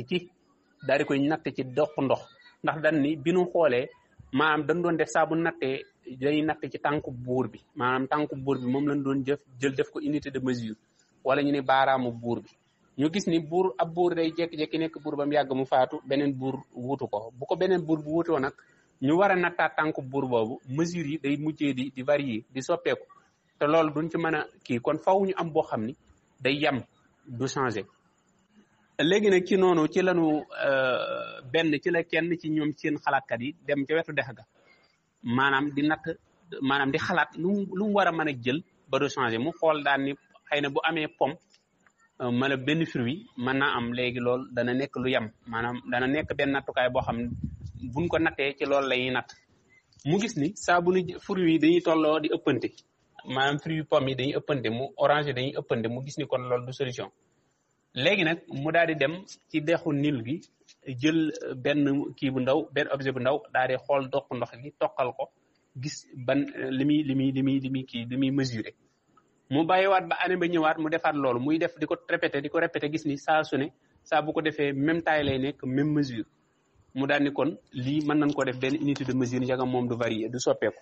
ci dox ndox ndax dañ ni bi nu xoolee maanaam dañ doon def saa bu nattee day natt ci tànku buur bi maanaam tànku buur bi moom lañ doon jël def ko unité de mesure wala ñu ne baaraamu buur bi ñu gis ni ab buur day jékki-jékki nekk buur ba mu yàgg mu faatu beneen buur wuutu ko bu ko beneen buur bu wuutoo nag ñu war a nattaat tànku buur boobu mesure yi day mujjee di varier di soppeeku te loolu duñ ci mën a kii kon faw ñu am boo xam ni day yam du changer. léegi nag ci noonu ci lañu ci la kenn ci ñoom seen xalaatkat yi dem ca wetu dex ga maanaam di natt maanaam di xalaat lu mu war a mën a jël ba du changer mu xool daan ni xëy na bu amee pomme mala benn fruit mën naa am léegi loolu dana nekk lu yam maanaam dana nekk benn nattukaay boo xam ne buñ ko nattee ci loolu lay natt mu gis ni saa bu nu fruit yi dañuy tolloo di ëppante maanaam fruit pomme yi dañuy ëppante mu orange yi dañuy ëppante mu gis ni kon loolu du solution léegi nag mu daal di dem ci dexu Nil gi jël benn kii bu ndaw benn objet bu ndaw daal di xool dox ndox gi toqal ko gis ban li muy mesurer mu bàyyiwaat ba année ba ñëwaat mu defaat loolu muy def di ko répété gis ni saa su ne saa bu ko defee même taille lay nekk même mesure mu daal ni kon lii mën nañ ko def benn unité de mesure njagam moom du varier du soppeeku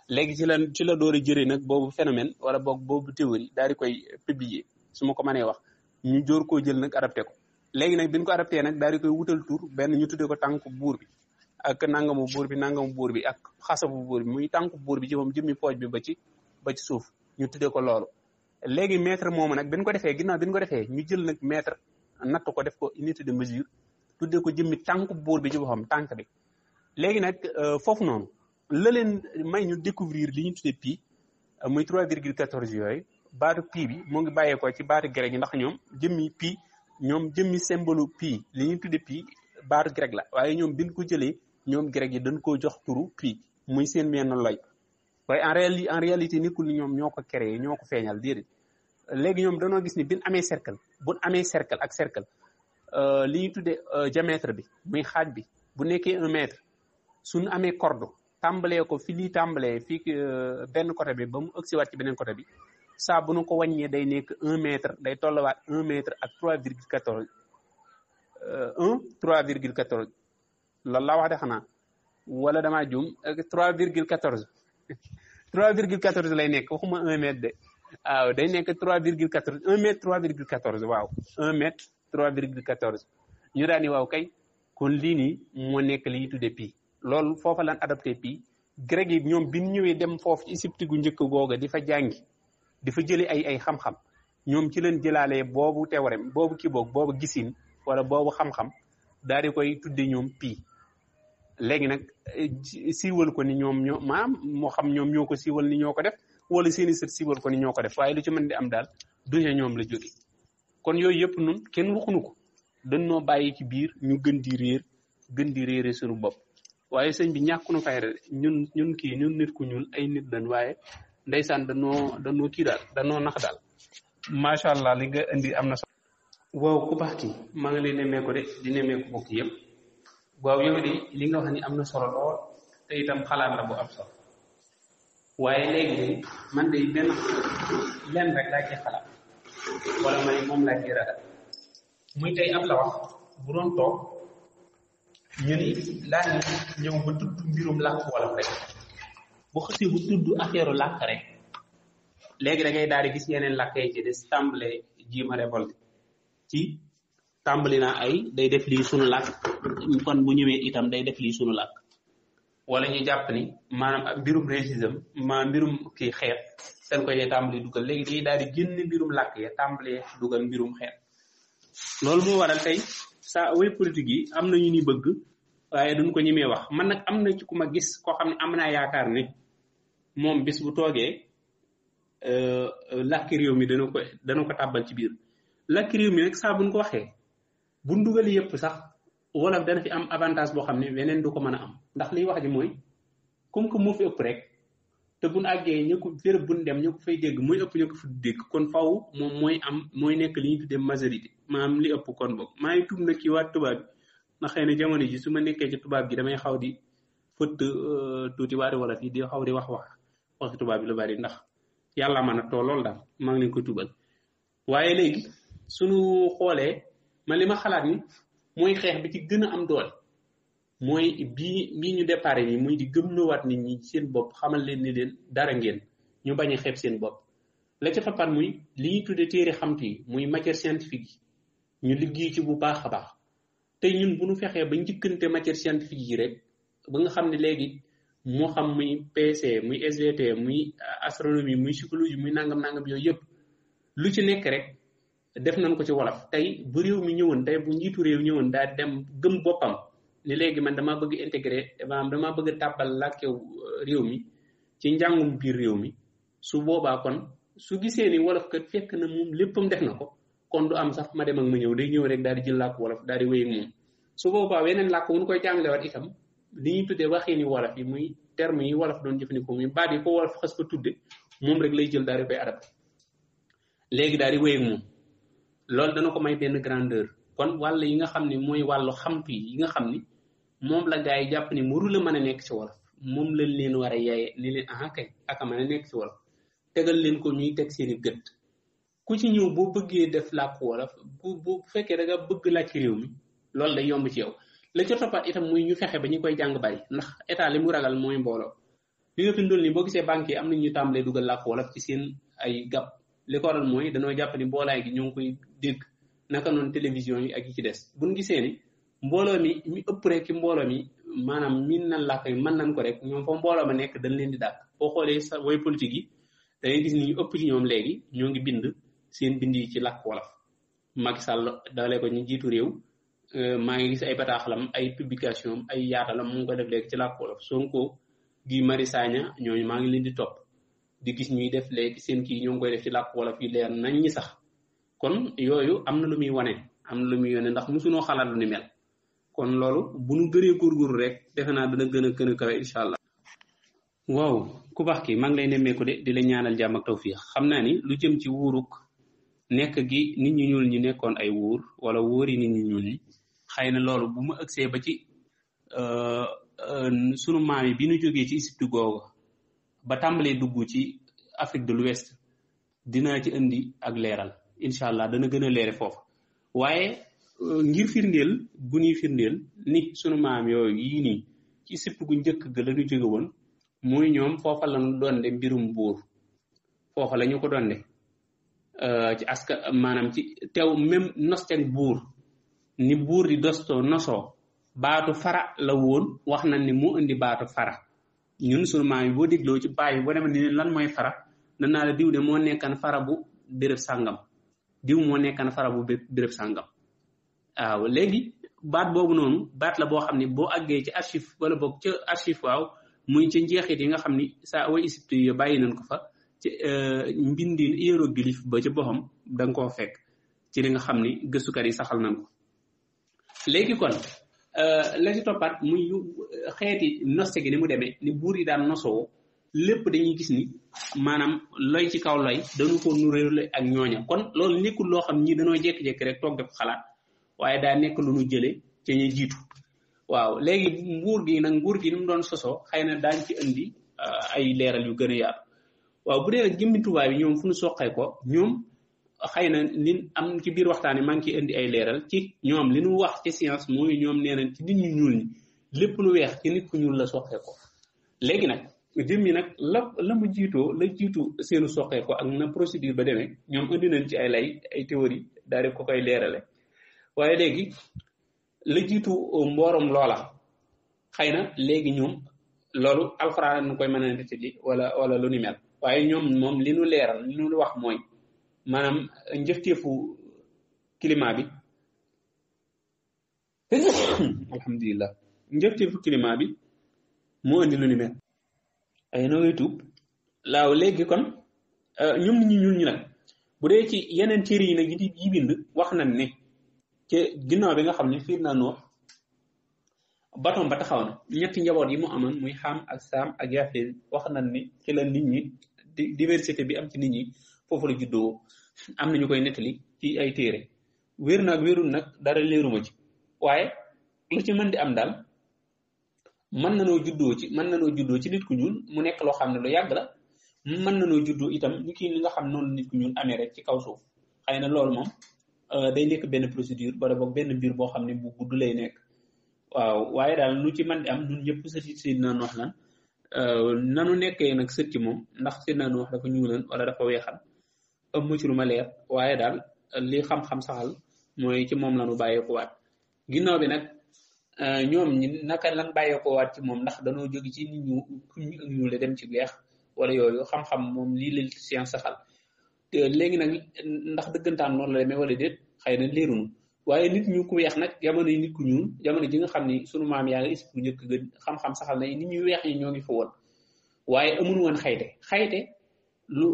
léegi ci la door a jëlee nag boobu phénomène wala boobu théorie daal di koy publier su ma ko mënee wax ñu jóor koo jël nag adapté ko léegi nag bi ñu ko adapté nag daal di koy wutal tur benn ñu tuddee ko tànku buur bi ak nangamu buur bi ak xasabu buur bi muy tànku buur bi ci moom jëmmi pooj bi ba ci suuf ñu tuddee ko loolu léegi mètre moomu nag bi ñu ko defee ginnaaw bi ñu ko defee ñu jël nag mètre natt ko def ko unité de mesure tuddee ko jëmmi tànku buur bi ci boppam tànk bi léegi nag foofu noonu la leen may ñu découvrir li ñu tuddee pi muy 3,14 yooyu baatu pi bi mu ngi bàyyeekoo ci baatu grec yi ndax ñoom jëmmi symbole pi li ñu tuddee pi baatu grec la waaye ñoom biñ ko jëlee ñoom grec yi dañ koo jox turu pi muy seen menn loy waaye en réalité nekkul ni ñoom ñoo ko créé ñoo ko feeñal déedéet léegi ñoom dañoo gis ni buñ amee cercle ak cercle li ñu tuddee diamètre bi muy xaaj bi bu nekkee 1 mètre suñu amee corde tàmbalee ko fi lii tàmbalee fii benn côté bi ba mu ëgsiwaat ci beneen côté bi saa bu nu ko wàññee day nekk 1 mètre day tollawaat 1 mètre ak 3,14 loolu laa wax de xanaa wala damaa juum 3,14 3,14 lay nekk waxuma 1 mètre de waaw day nekk 3,14 1 mètre 3,14 waaw 1 mètre 3,14 ñu daal ni waaw kay kon lii nii moo nekk li ñu tuddee pi loolu foofa lan adopté pi grec yi ñoom bi ñu ñëwee dem foofu ci Égypte gu njëkk googa di fa jàngi di fa jëlee ay xam-xam ñoom ci leen jëlaalee boobu théorème boobu kii boog boobu gisin wala boobu xam-xam daal di koy tudde ñoom pi léegi nag siiwal ko ni ñoom moo xam ñoom ñoo ko siiwal ni ñoo ko def wala seeni sët siiwal ko ni ñoo ko def waaye lu ci mën di am daal duñu ñoom la jóge kon yooyu yëpp nun kenn waxuñu ko dañ noo bàyyi ci biir ñu gën di réere suñu bopp waaye sëñ bi ñàkkunu fayda ñun nit ku ñuul ay nit lañ waaye ndeysaan danoo kii daal danoo nax daal macha allah li nga indi am na solo. waaw ku baax kii maa ngi lay nemmeeku de di nemmeeku bokk yëpp waaw yow de li nga wax ni am na solo lool te itam xalaat la bu am solo waaye léegi man de lenn rek laa ci xalaat wala ma ne moom laa ci ragal muy tey am la wax bu doon toog ñu ni laa ni ñëw ba tudd mbirum làkk wolof rek bu xësee bu tudd affaire làkk rek léegi da ngay daal di gis yeneen làkk yi ci des tàmbale jiima révolté ci tàmbali naa ay day def lii sunu làkk kon bu ñëwee itam day def lii sunu làkk wala ñu jàpp ni maanaam mbirum racisme mbirum kii xeet seen ko yee tàmbali dugal léegi day daal di génn mbirum làkk ya tàmbalee dugal mbirum xeet loolu moo waral tey saa way politique yi am na ñu ni bëgg waaye duñ ko ñemee wax man nag am na ci ku ma gis koo xam ne am naa yaakaar ne moom bis bu toogee làkki réew mi dana ko tàbbal ci biir làkki réew mi nag saa buñ ko waxee buñ dugal yëpp sax wolof dana fi am avantage boo xam ne weneen du ko mën a am ndax liy wax ji mooy comme que moo fi ëpp rek te buñ àggee ñu ko féréb buñ dem ñu ko fay dégg muy ëpp ñu ko fa dégg kon faw moom mooy nekk li ñu tuddee majorité maanaam li ëpp kon boog maa ngi tuub nag ci waa tubaab bi ndax xëy na jamono ji su ma nekkee ci tubaab gi damay xaw di fëtt tuuti waari wolof yi di xaw di waxi tubaab bi lu bari ndax yàlla mën a tool loolu daal maa ngi leen koy tubal waaye léegi suñu xoolee man li ma xalaat ni mooy xeex bi ci gën a am doole mooy bii ñu déparé nii muy di gëmloowaat nit ñi seen bopp xamal leen ni leen dara ngeen ñu bañ a xeeb seen bopp la ca toppaat muy li ñuy tuddee téere xamtu yi muy matière scientifique yi ñu liggéey ci bu baax a baax tey ñun bu ñu fexee ba njëkkante matière scientifique yi rek ba nga xam ne léegi moo xam muy PC muy SVT muy astronomie muy psychologie muy nangam yooyu yëpp lu ci nekk rek def nañ ko ci wolof tey bu réew mi ñëwoon tey bu njiitu réew ñëwoon daal dem gëm boppam ni léegi man damaa bëgg intégré maanaam damaa bëgg tàbbal làkkew réew mi ci njàngum biir réew mi su boobaa kon su gisee ni wolof kat fekk na moom léppam def na ko kon du am sax ma dem ak ma ñëw day ñëw rek daal di jël làkk wolof daal di wéy ak moom su boobaa weneen làkk wu ñu koy jàngalewaat itam li ñuy tuddee waxini wolof yi muy terme yi wolof doon jëfandikoo muy baat yi ko wolof xas ko tudde moom rek lay jël daal di koy adapté léegi daal di wéy ak moom loolu dana ko may benn grandeur kon wàll yi nga xam ne mooy wàllu xamtu yi nga xam ni moom la gars yi jàpp ni mu rula mën a nekk ci wolof moom lañ leen war a yaye ni leen kay aka mën a nekk ci wolof tegal leen ko ñuy teg seeni gët ku ci ñëw boo bëggee def làkk wolof bu fekkee da nga bëgg laaj ci réew mi loolu day yomb ci yow la ca toppaat itam muy ñu fexe ba ñu koy jàng bari ndax état li mu ragal mooy mbooloo li nga fi ndol nii boo gisee banque yi am na ñu tàmbalee dugal làkk wolof ci seen ay gab li ko waral mooy dañoo jàpp ni mboolaay gi ñoo ngi koy dégg naka noonu télévision yi ak yi ci des buñ gisee ni mbooloo mi ëpp rek ci mbooloo mi maanaam miin nañ làkk yi mën nañ ko rek ñoom fa mbooloo ma nekk dañ leen di dàq boo xoolee sa way politique yi da ngay gis ni ñu ëpp ci ñoom léegi ñoo ngi bind seen bind yi ci làkk wolof Macky Sall dalee ko ñu jiitu réew maa ngi gis ay bataaxalam ay publication ay yaatalam mu ngi ko def léegi ci làkk wolof Sonko Guy Marius Sagna ñooñu maa ngi leen di topp di gis ñuy def léegi seen kii ñoo ngi koy def ci làkk wolof yi leer nañ ñi sax kon yooyu am na lu muy wane ndax mosunoo xalaat lu ni mel kon loolu bu nu gëree góorgóorlu rek defe naa dana gën a kawe incha allah. waaw ku baax ki maa ngi lay nemmeeku de di la ñaanal jàmm ak tawfiix xam naa ni lu jëm ci wuuruk nekk gi nit ñu ñuul ñi nekkoon ay wuur wala wóori nit ñu ñuul ñi xëy na loolu bu ma ëgsee ba ci sunu maam yi bi ñu jógee ci Égypte googu ba tàmbalee dugg ci Afrique de l'Ouest dinaa ci indi ak leeral incha allah dana gën a leere foofu waaye ngir firndeel bu ñuy firndeel ni sunu maam yooyu yii nii ci Égypte gu njëkk ga la ñu jóge woon muy ñoom foofa la ñu doonde mbirum buur foofa la ñu ko doonde ci askan maanaam ci teew même nosten buur ni buur di dostoo nosoo baatu fara la woon wax nañ ni moo indi baatu fara ñun sunu maam yi boo dégloo ci baay bi boo demee ni lan mooy fara danaa la diw de moo nekkan fara bu béréb sàngam diw moo nekkan fara bu béréb sàngam waaw léegi baat boobu noonu baat la boo xam ne boo àggee ci archive wala boog ca archive waaw muy ca njeexit yi nga xam ni saa way Égypte yi bàyyi nañ ko fa ci mbindin hiéroglyphe ba ca boppam da nga koo fekk ci li nga xam ni gëstukat yi saxal nañ ko léegi kon la ci toppaat muy xeeti noste gi ni mu demee ni buur yi daan nosoo lépp dañuy gis ni maanaam loy ci kaw loy dañu ko nuréele ak ñooña kon loolu nekkul loo xam ñi dañoo jékki-jékki rek toog def xalaat waaye daa nekk lu ñu jëlee ca ñu jiitu waaw léegi nguur gi ni mu doon sosoo xëy na daañ ci indi ay leeral yu gën a yaatu waaw bu dee nag jëmmi tubaab yi ñoom fu ñu soqee ko ñoom xëy na li am ci biir waxtaan yi maa ngi ciy indi ay leeral ci ñoom li ñu wax ci science mooy ñoom nee nañ ci nit ñu ñuul ñi lépp lu weex ci nit ku ñuul la soqee ko léegi nag jëmmi nag la mu jiitoo la jiitu seenu soqee ko ak na procédure ba demee ñoom indi nañ ci ay lay ay théorie daal di ko koy leerale waaye léegi la jiitu mboorom loola xëy na léegi ñoom loolu alxuraan nu koy mën a nettali wala lu ni mel waaye ñoom li nu leeral li nu wax mooy maanaam njëfteefu climat bi alhamdulillah njëfteefu climat bi moo andi lu ni mel ay no ngay tuub laaw léegi kon ñoom nit ñi ñuul ñi nag bu dee ci yeneen téere yi nag yi bind wax nañ ne ci ginnaaw bi nga xam ne fiir naa noo batom ba taxaw na ñetti njaboot yi mu amoon muy Xam ak Saam ak Yaafeet wax nañ ne ci la nit ñi diversité bi am ci nit ñi foofu la juddoo am na ñu koy nettali ci ay téere wér na ak wérul nag dara leeruma ci waaye lu ci mën di am daal mën nanoo juddoo ci nit ku ñuul mu nekk loo xam ne lu yàgg la mën nanoo juddoo itam ni kii li nga xam noonu nit ku ñuul amee rek ci kaw suuf xëy na loolu moom day nekk benn procédure wala boog benn mbir boo xam ne bu gudd lay nekk waaw waaye daal lu ci mën di am ñun ñëpp sët Seydina Nuux lan nanu nekkee nag sët ci moom ndax Seydina Nuux dafa ñuulan wala dafa weexal ëmm ci lu ma leer waaye daal li xam-xam saxal mooy ci moom lanu bàyyeekuwaat ginnaaw bi nag ñoom ñi naka lan bàyyeekuwaat ci moom ndax danoo jóge ci nit ñu ñuule dem ci weex wala yooyu xam-xam moom lii la science saxal léegi nag ndax dëggantaan noonu la demee wala déet xëy na leerunu waaye nit ñu ku weex nag jamono yi nit ku ñuul jamono ji nga xam ni sunu maam yaa ngi bu njëkk gën xam-xam saxal na nit ñu weex yi ñoo ngi fa woon waaye amul woon xayte lu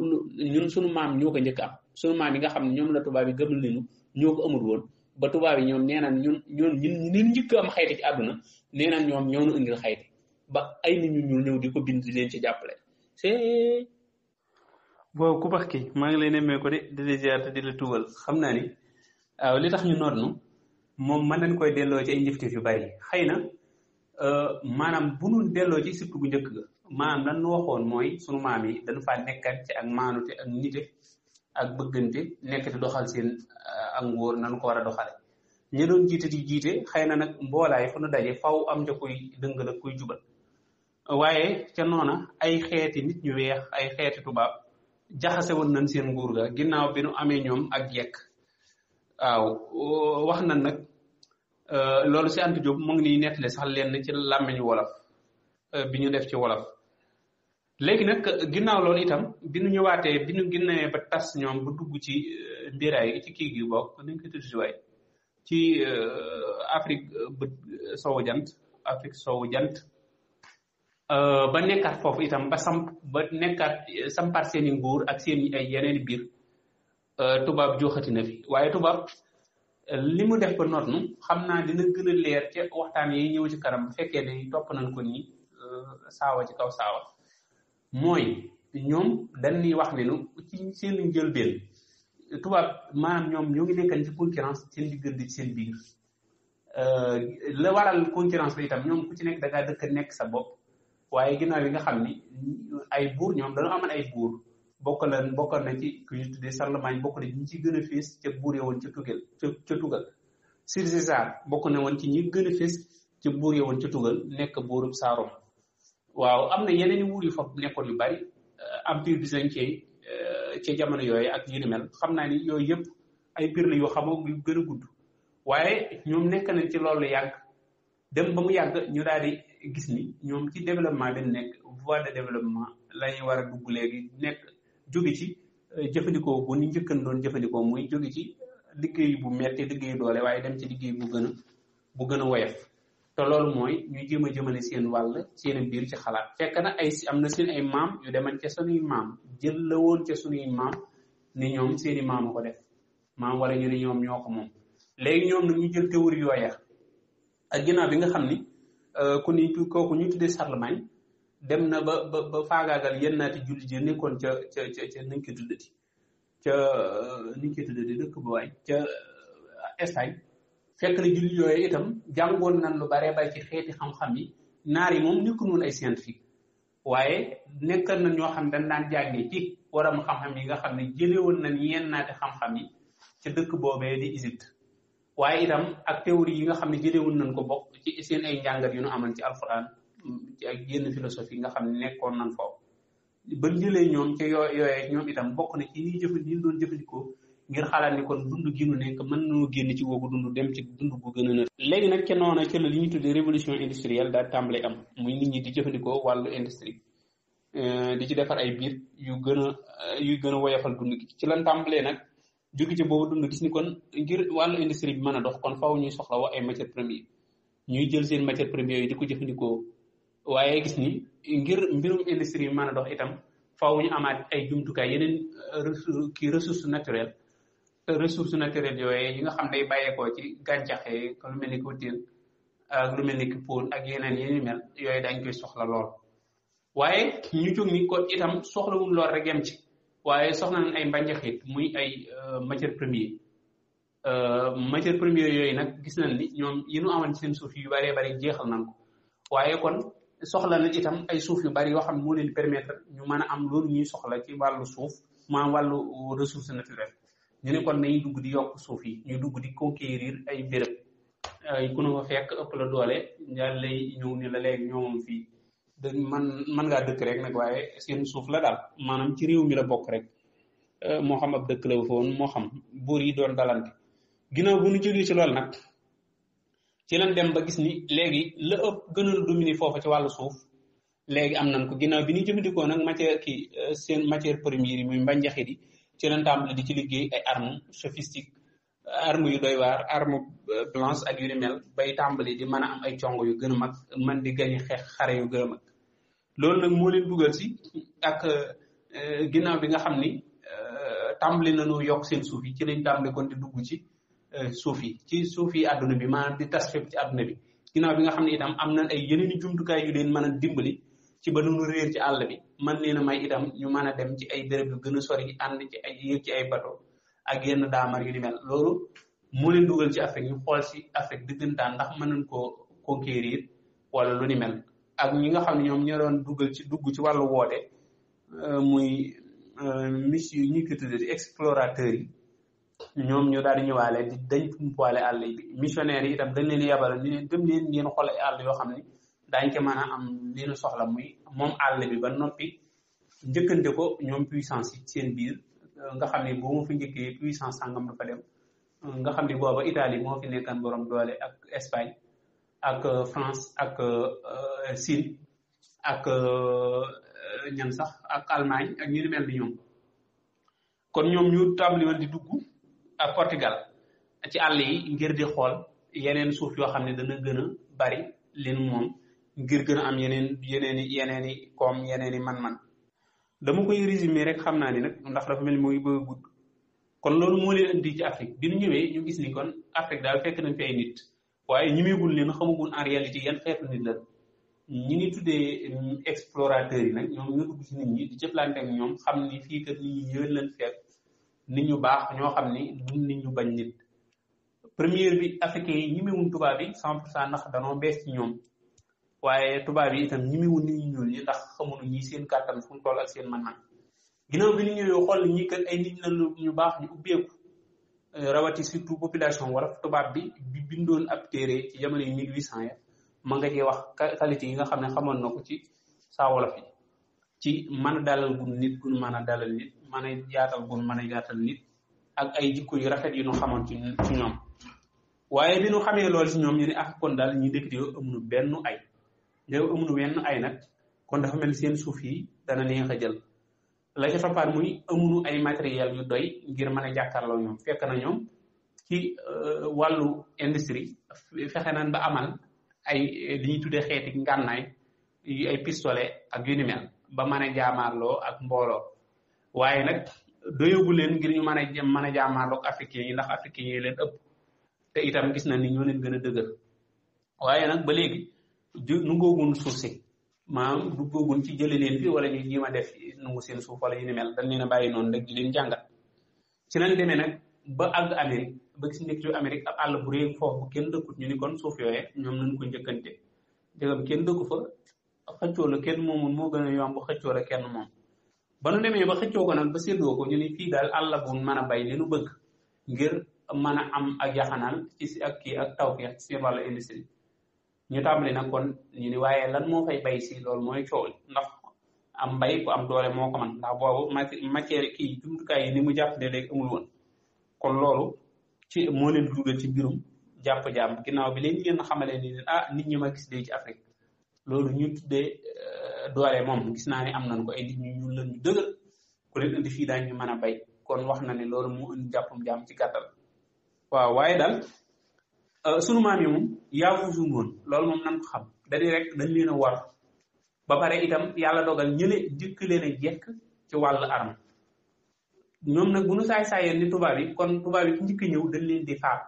ñun sunu maam ñoo ko njëkk am sunu maam yi nga xam ne ñoom la tubaab yi gëmal nañu ñoo ko amul woon ba tubaab yi ñoom nee naan ñun njëkk am xayte ci àdduna nee naan ñoom ñoo nu indil xayte ba ay nit ñu ñuul ñëw di ko bind di leen ci jàppale c'est boobu ku bax ki maa ngi lay nemmee ko di la ziar te di la tuubal xam naa ni waaw li tax ñu noot nu moom mën nañ koy delloo ci ay njëfteef yu bari xëy na maanaam bu nu delloo ci surtout bu njëkk ga maanaam lan nu waxoon mooy sunu maam yi dañu faa nekkat ci ak maanute ak nite ak bëggante nekk te doxal seen ak ngóor nanu ko war a doxale ñi doon jiite di jiite xëy na nag mboolaay fu nu daje faw am ca kuy dëngal ak kuy jubal waaye ca noona ay xeeti nit ñu weex ay xeeti tubaab jaxase woon nañ seen nguur ga ginnaaw bi nu amee ñoom ak jekk waaw wax nañ nag loolu si Anta Diop mu ngi nii nettali sax leen ci làmmiñu wolof bi ñu def ci wolof léegi nag ginnaaw loolu itam bi nu ñëwaatee bi nu ginnawee ba tas ñoom bu dugg ci mbiraay ci kii gi bokk nañ ko tudd si waay ci Afrique bët sowu jant ba nekkaat foofu itam ba nekkaat sampaat seeni nguur ak seen ay yeneen biir tubaab joxati na fi waaye tubaab li mu def ba noot nu xam naa dina gën a leer ca waxtaan yi ñëw ci kanam bu fekkee ne topp nañ ko nii saawa ci kaw saawa mooy ñoom dañuy wax ne nu ci seen njëlbeen tubaab maanaam ñoom ñoo ngi nekkan ci concurrence seen diggante ci seen biir la waral concurrence bi itam ñoom ku ci nekk da ngaa dëkk nekk sa bopp waaye ginnaaw yi nga xam ni ay buur ñoom dañoo amoon ay buur bokkoon na ci ku ñu tuddee Charlemagne bokk na ñi ci gën a fees ca buur ya woon ca tugal Jules César bokk na woon ci ñi gën a fees ca buur ya woon ca tugal nekk buurub Saarom waaw am na yeneen i wuur yu fa nekkoon yu bari empire byzantin ci jamono yooyu ak yu ni mel xam naa ni yooyu yëpp ay mbir la yoo xamoo yu gën a gudd waaye ñoom nekk nañ ci loolu yàgg dem ba mu yàgg ñu daal di gis ni ñoom ci développement dañ nekk voie de développement la ñuy war a dugg léegi nekk jóge ci jëfandikoo bu ni njëkkan doon jëfandikoo muy jóge ci liggéey bu metti liggéey doole waaye dem ci liggéey bu gën a woyof te loolu mooy ñu jéem a jëmale seen wàll seen biir ci xalaat fekk na am na seen ay maam yu deman ca sunuy maam jël la woon ca sunuy maam ni ñoom seeni maam a ko def maam wala ñu ne ñoom ñoo ko moom léegi ñoom nag ñu jël théorie yooya ak ginnaaw bi nga xam ni kooku ñu tuddee Charlemagne dem na ba faagaagal yenn naati jullit yi nekkoon ca nañ ko tuddati dëkk ba waay ca Espagne fekk na jullit yooyu itam jàngoon nañ lu bare bari ci xeeti xam-xam yi naar yi moom nekku noonu ay scientifique waaye nekkal na ñoo xam dañ daan jàngee ci waram xam-xam yi nga xam ne jëlewoon nañ yenn naati xam-xam yi ca dëkk boobee di Égypte waaye itam ak théorie yi nga xam ne jëlewoon nañ ko bokk ci seen ay njàngat yu nu amoon ci alxuraan ci ak yenn philosophie yi nga xam ne nekkoon nañ foofu ba jëlee ñoom ca yooyee ñoom itam bokk na ci ñi doon jëfandikoo ngir xalaat ni kon dund gi nu nekk mën nañoo génn ci woogu dund dem ci dund gu gën a nëb. léegi nag ca noona ca la li ñuy tuddee révolution industrielle daal tàmbale am muy nit ñi di jëfandikoo wàllu industrie di ci defar ay biir yuy gën a woyofal dund gi ci lan tàmbalee nag jóge ci boobu dund gis ni kon ngir wàllu industrie bi mën a dox kon faaw ñuy soxla wa ay matières premières ñuy jël seen matières premières yi di ko jëfandikoo waaye gis ni ngir mbirum industrie bi mën a dox itam faaw ñu amaat ay jumtukaay yeneen ressources naturelles yooyu yi nga xam day bàyyeekoo ci gàncax yi lu mel ni cotine ak lu mel ni pôle ak yeneen yi mel yooyu dañ koy soxla lool waaye ñu jóg ni kon itam soxlawul lool rek yem ci waaye soxla nañ ay mbànjaxit muy ay matières premières yooyu nag gis nañ ni ñoom yi ñu amoon seen suuf yu bëree bëri jeexal nañ ko waaye kon soxla nañ itam ay suuf yu bëri yoo xam ne moo leen permettre ñu mën a am loolu ñuy soxla ci wàllu suuf maa wàllu ressource naturelle ñu ne kon nañuy dugg di yokk suuf yi ñuy dugg di conquérir ay béréb ku ne fa fekk ëpp la doole daal lay ñëw ni la léegi ñoom fii man ngaa dëkk rek nag waaye seen suuf la daal maanaam ci réew mi la bokk rek moo xam ab dëkk la fa woon moo xam buur yi doon dalante ginnaaw bu ñu jógee ci loolu nag ci lañ dem ba gis ni léegi la ëpp gënal dominer foofa ci wàllu suuf léegi am nañ ko ginnaaw bi ñuy jëfandikoo nag seen matière première yi muy mbànjaxit yi ci lañ tàmbali di ci liggéey ay armes sophistiques armes yu doy waar arme blanche ak yu ni mel bay tàmbali di mën a am ay cong yu gën a mag man di gañi xeex xare yu gën a mag loolu nag moo leen dugal si ak ginnaaw bi nga xam ni tàmbali nañu yokk seen suuf yi ci lañ tàmbali kon di dugg ci suuf yi àdduna bi maanaam di tas fépp ci àdduna bi ginnaaw bi nga xam ne itam am nañ ay yeneen i jumtukaay yu leen mën a dimbali ci ba nu réer ci àll bi man leen a may itam ñu mën a dem ci ay béréb yu gën a sori ànd ci ay yéeg ci ay bateau ak yenn daamar yu ni mel loolu moo leen dugal ci Afrique ñu xool si Afrique dëggantaan ndax mën nañ koo conquérir wala lu ni mel ak ñi nga xam ne ñoom ñoo doon dugg ci wàllu woote muy mission yi ñu ko tuddee di explorateurs yi ñoom ñu daal di ñëwaale di dañ pumpoile àll bi missionnaires yi itam dañ leen yabal ni leen dem leen ngeen xool ay àll yoo xam ne daañu ko mën a am li ñu soxla muy moom àll bi ba noppi njëkkante ko ñoom puissance yi seen biir nga xam ne boo ma fi njëkkee puissance sangam dafa dem nga xam ne booba Italie moo fi nekkan borom doole ak Espagne ak France ak Chine ak ñan sax ak Allemagne ak ñu mel ni ñoom kon ñoom ñu tàmbali woon di dugg ak Portugal ci àll yi ngir di xool yeneen suuf yoo xam ne dana gën a bari leen moom ngir gën a am yeneen i koom yeneen i man-man dama koy résumer rek xam naa ni nag ndax dafa mel ni muy bëgg a gudd kon loolu moo leen indi ci Afrique bi ñu ñëwee ñu gis ni kon Afrique daal fekk nañ fi ay nit waaye ñimeegul leen xamagul en réalité yan xeetu nit la ñi ni tuddee explorateurs yi nag ñoom ñu dugg ci nit ñi di jëflante ak ñoom xam ni fii kat nit ñi ñëwee leen fekk nit ñu baax ñoo xam ni duñ nit ñu bañ nit première bi africain yi ñimewuñ tubaab bi 100% ndax danoo bees ci ñoom waaye tubaab yi itam ñimewuñ nit ñu ñuul ñi ndax xamuñu ñi seen kàttan fu mu toll ak seen man-man ginnaaw bi ñu ñëwee xool ñi kat ay nit la ñu baax ñu ubbeeku rawati surtout population wala tubaab bi bindoon ab téere ci jamono yi 1800 ya ma nga ci wax qualité yi nga xam ne xamoon na ko ci saa wolof yi ci mën a dalal gun nit gun mën a dalal nit mën a yaatal gun mën a yaatal nit ak ay jikko yu rafet yu ñu xamoon ci ñoom waaye bi ñu xamee loolu ci ñoom ñu ne ah kon daal ñi dëkk yow amuñu benn ay yow amuñu benn ay nag kon dafa mel seen suuf yi dana neex a jël la ca toppaat muy amuñu ay matériel yu doy ngir mën a jàkkaarloo ñoom fekk na ñoom ci wàllu industrie fexe nañ ba amal ay li ñuy tuddee xeeti ngànnaay ay pistolet ak yu ni mel ba mën a jaamaarloo ak mbooloo waaye nag doyagu leen ngir ñu mën a jaamaarloo ak africain yi ndax africain yi leen ëpp te itam gis na ni ñoo leen gën a dëgër waaye nag ba léegi nu ngoogun suuf si maanaam du googun ci jële leen fi wala ñu jéem a def nungu seen suuf wala yu ni mel dañ leen a bàyyi noonu rek di leen jàngat ci lañ demee nag ba àgg Amérique ba gis nekk ci Amérique ab àll bu réy foofu bu kenn dëkkut ñu ni kon suuf yooye ñoom nañ ko njëkkante jëgam kenn dëkku fa xëccoo la kenn moomul moo gën a yomb xëccoo la kenn moom ba nu demee ba xëccoo ko nag ba séddoo ko ñu ni fii daal àll bu mën a bay li nu bëgg ngir mën a am ak yaxanal ci si ak kii ak tawfeex ci seen wàllu industrie ñu tàmbali nag kon ñu ni waaye lan moo fay bay si loolu mooy coow ndax am mbay ku am doole moo ko man ndax boobu matière kii jumtukaay yi ni mu jàpp ne léegi amul woon kon loolu ci moo leen dugal ci mbirum jàpp jàmm ginnaaw bi leen ngeen xamale ni nit ñi ma gis léegi ci Afrique loolu ñu tuddee doole moom gis naa ne am nañ ko ay nit ñu ñuul la ñu dëgër ku leen indi fii daañu mën a bay kon wax na ne loolu mu indi jàppum jaam ci gàttal waaw waaye daal sunu maam yi moom yaafuusuñ woon loolu moom nan ko xam dañuy rek dañ leen a war ba pare itam yàlla dogal ñële njëkk leen a jekk ci wàllu arme ñoom nag bu nu saay-saayeen ni tubaab yi kon tubaab yi njëkk ñëw dañ leen di faat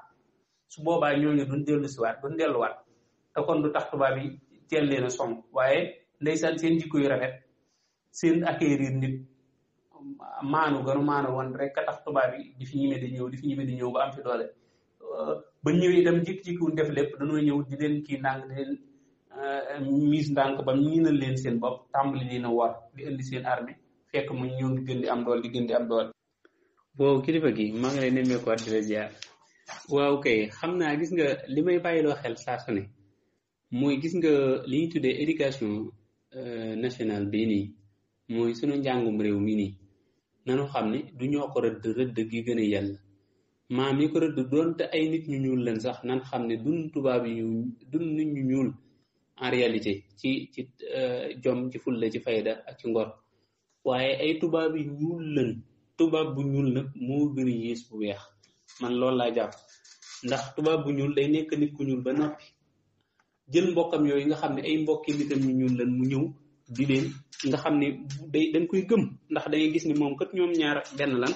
su boobaa ñooñu duñ delluwaat te kon du tax tubaab yi teel leen a song waaye ndeysaan seen jikko yu rafet seen acquérir nit maanu woon rek ka tax tubaab yi di fi ñime di ñëw ba am fi doole ba ñëwee itam jikki-jikkiwuñ def lépp dañoo ñëw di leen kii ndànk di leen mise ndànk ba miinal leen seen bopp tàmbali leen a war di indi seen armée fekk mu ñoo ngi gën di am doole boo kilifa gi maa ngi lay nemmeekuwaat di la ziar waaw kay xam naa gis nga li may bàyyiloo xel saa su ne mooy gis nga li ñu tuddee éducation nationale bii nii mooy sunu njàngum réew mi nii nanu xam ne du ñoo ko rëdd gi gën a yàlla maam yi ko rëdd doonte ay nit ñu ñuul leen sax nan xam ne dun tubaab yi dun nit ñu ñuul en réalité ci jom ci fulla ci fayda ak ci ngor waaye ay tubaab yi ñuul leen tubaab bu ñuul nag moo gën a yées bu weex man loolu laa jàpp ndax tubaab bu ñuul day nekk nit ku ñuul ba noppi jël mbokkam yooyu nga xam ne ay mbokki nitam ñu ñuul lan mu ñëw di leen nga xam ne dañ koy gëm ndax da ngay gis ni moom kat ñoom ñaar benn lan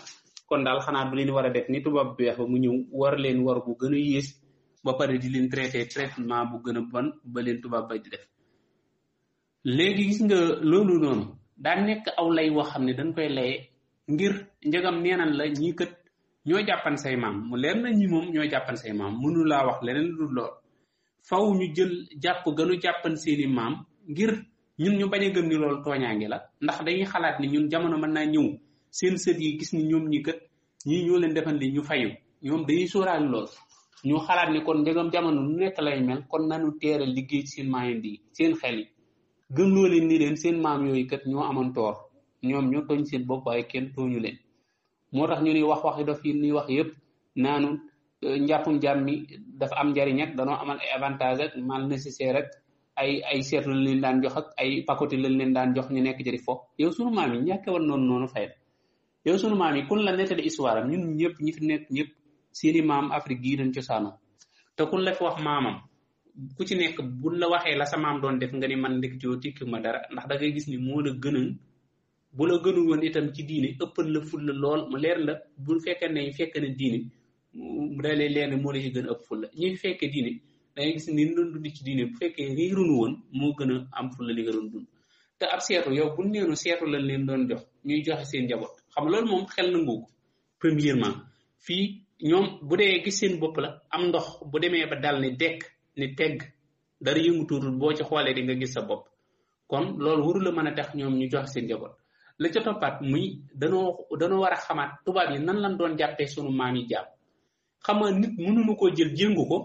kon daal xanaa du leen war a def ni tubaab bu weex ba mu ñëw war leen war bu gën a yées ba pare di leen traitement bu gën a bon ba leen tubaab bay di def léegi gis nga loolu noonu daa nekk aw lay woo xam ne dañ koy laye ngir njëgam neenan la ñii kat ñoo jàppan say maam mu leer na ñi moom ñoo jàppan say maam mënu laa wax leneen lu dul lool faw ñu jël jàpp gënu jàppan seeni maam ngir ñun ñu bañ a gëm ni loolu tooñaange la ndax dañuy xalaat ni ñun jamono mën naa ñëw seen sët yi gis ni ñoom ñi kat ñii ñoo leen defal li ñu fayu ñoom dañuy sóoraale lool ñu xalaat ni kon njëgam jamono nu nekk lay mel kon nanu teeral liggéey ci seen maayandi yi seen xel yi gëm loo leen ni leen seen maam yooyu kat ñoo amoon toor ñoom ñoo tooñ seen bopp waaye kenn tooñu leen moo tax ñu ni wax dof yi ni wax yëpp naanu njàppum jàmm mi dafa am njariñ ak danoo amal ay avantage ak mal nécessaire ak ay seetu lañ leen daan jox ak ay pakoti lañ leen daan jox ñu nekk jëri fo yow sunu maam yi ñàkke woon noonu fayda yow sunu maam yi kun la nettali histoire am ñun ñëpp ñi fi nekk ñëpp seeni maam Afrique gii dañ cosaanoo te kun la fi wax maamam ku ci nekk buñ la waxee la sa maam doon def nga ni man ndek joo tikki ma dara ndax da ngay gis ni moo la gënal bu la gënul woon itam ci diine ëppal la ful la lool mu leer la bu fekkee ne fekk na diine da lay leer ne moo la ci gën a ëpp ful la ñi fekkee diine da ngay gis ni ñu doon dund ci diine bu fekkee réerunu woon moo gën a am ful la li nga doon dund te ab seetu yow bu neenu seetu lañ leen doon jox ñuy joxe seen njaboot xam loolu moom xel na ngoogu premièrement fii ñoom bu dee gis seen bopp la am ndox bu demee ba dal ni dekk ni tegg dara yëngutuutul boo ci xoolee di nga gis sa bopp kon loolu waru la mën a tax ñoom ñu joxe seen njaboot la ca toppaat muy danoo war a xamaat tubaab yi nan lañ doon jàppee sunu maam yi jàpp xam nga nit mënuñu koo jël jéngu ko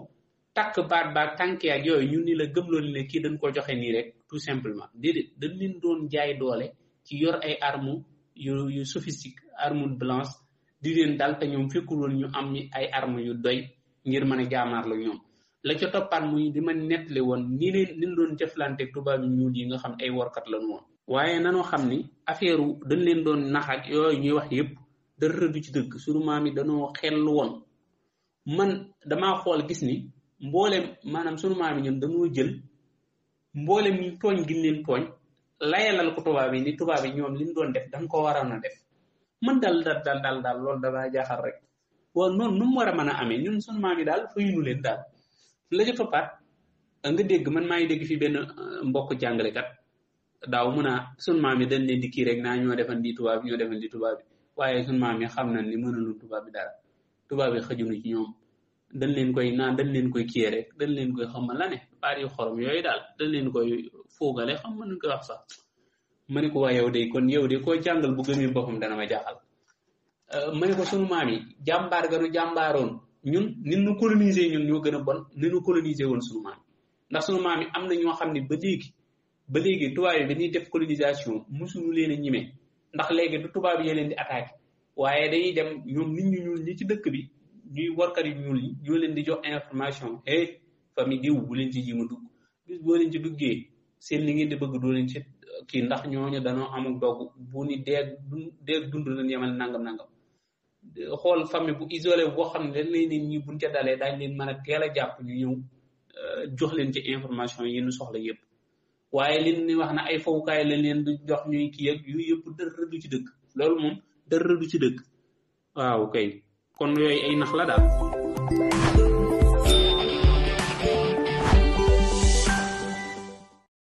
takk baat tànk ak yooyu ñun ni la gëmloo ne kii dañ ko joxe nii rek tout simplement déedéet dañ leen doon jaay doole ci yor ay armes yu sophistique armes blanches di leen dal te ñoom fekkul woon ñu am ay armes yu doy ngir mën a jaamaarlu ñoom la ca toppaat muy di ma nettali woon ni leen doon jëflante tubaab yi ñuul yi nga xam ay workat lañu woon waaye nanoo xam ni affaire dañ leen doon nax ak yooyu ñuy wax yëpp dara du ci dëgg sunu maam yi danoo xellu woon man damaa xool gis ni mboolem maanaam sunu maam yi ñun dañoo jël mboolem ñu tooñ gi leen tooñ layalal ko tubaab yi ni tubaab yi ñoom liñ doon def dañ ko waroon a def man daal loolu dafa jaaxal rek waaw noonu nu mu war a mën a amee ñun sunu maam yi daal fayunu leen daal la ca toppaat nga dégg man maa ngi dégg fi benn mbokk jàngalekat daaw mun a sunu maam yi dañ leen di kii rek naa ñoo defal di tubaab bi waaye sunu maam yi xam nañ ni mënulu tubaab bi dara tubaab yi xëjunu ci ñoom dañ leen koy kii rek dañ leen koy xamal la ne baat yu xorom yooyu daal dañ leen koy foogale xam ma nuñ koy wax sax ma ne ko waa yow de koo jàngal bu gëmee boppam dana ma jaaxal ma ne ko sunu maam yi jàmbaar ganu jàmbaaroon ñun nit ñu coloniser ñun ñoo gën a bon ni ñu coloniser woon sunu maam yi ndax sunu maam yi am na ñoo xam ne ba léegi tubaab yi dañuy def colonisation musuñu leen a ñime ndax léegi du tubaab yi leen di attaqué waaye dañuy dem ñoom nit ñu ñuul ñi ci dëkk bi ñuy warkat yu ñuul ñi ñoo leen di jox information famille diw bu leen ci ji ma dugg bis boo leen ci duggee seen li ngeen di bëgg doo leen ci kii ndax ñooñu danoo amul dogg bu ni dee dund nañ yemal nangam xool famille bu isolé boo xam ne dañ leen ñi buñ ca dalee daañ leen mën a teel a jàpp ñu ñëw jox leen ci information yi ñu soxla yëpp waaye li ni wax na ay fowukaay lañ leen du jox ñuy kii ak yu yëpp dara du ci dëgg loolu moom dara du ci dëgg waaw kay kon yooyu ay nax la daal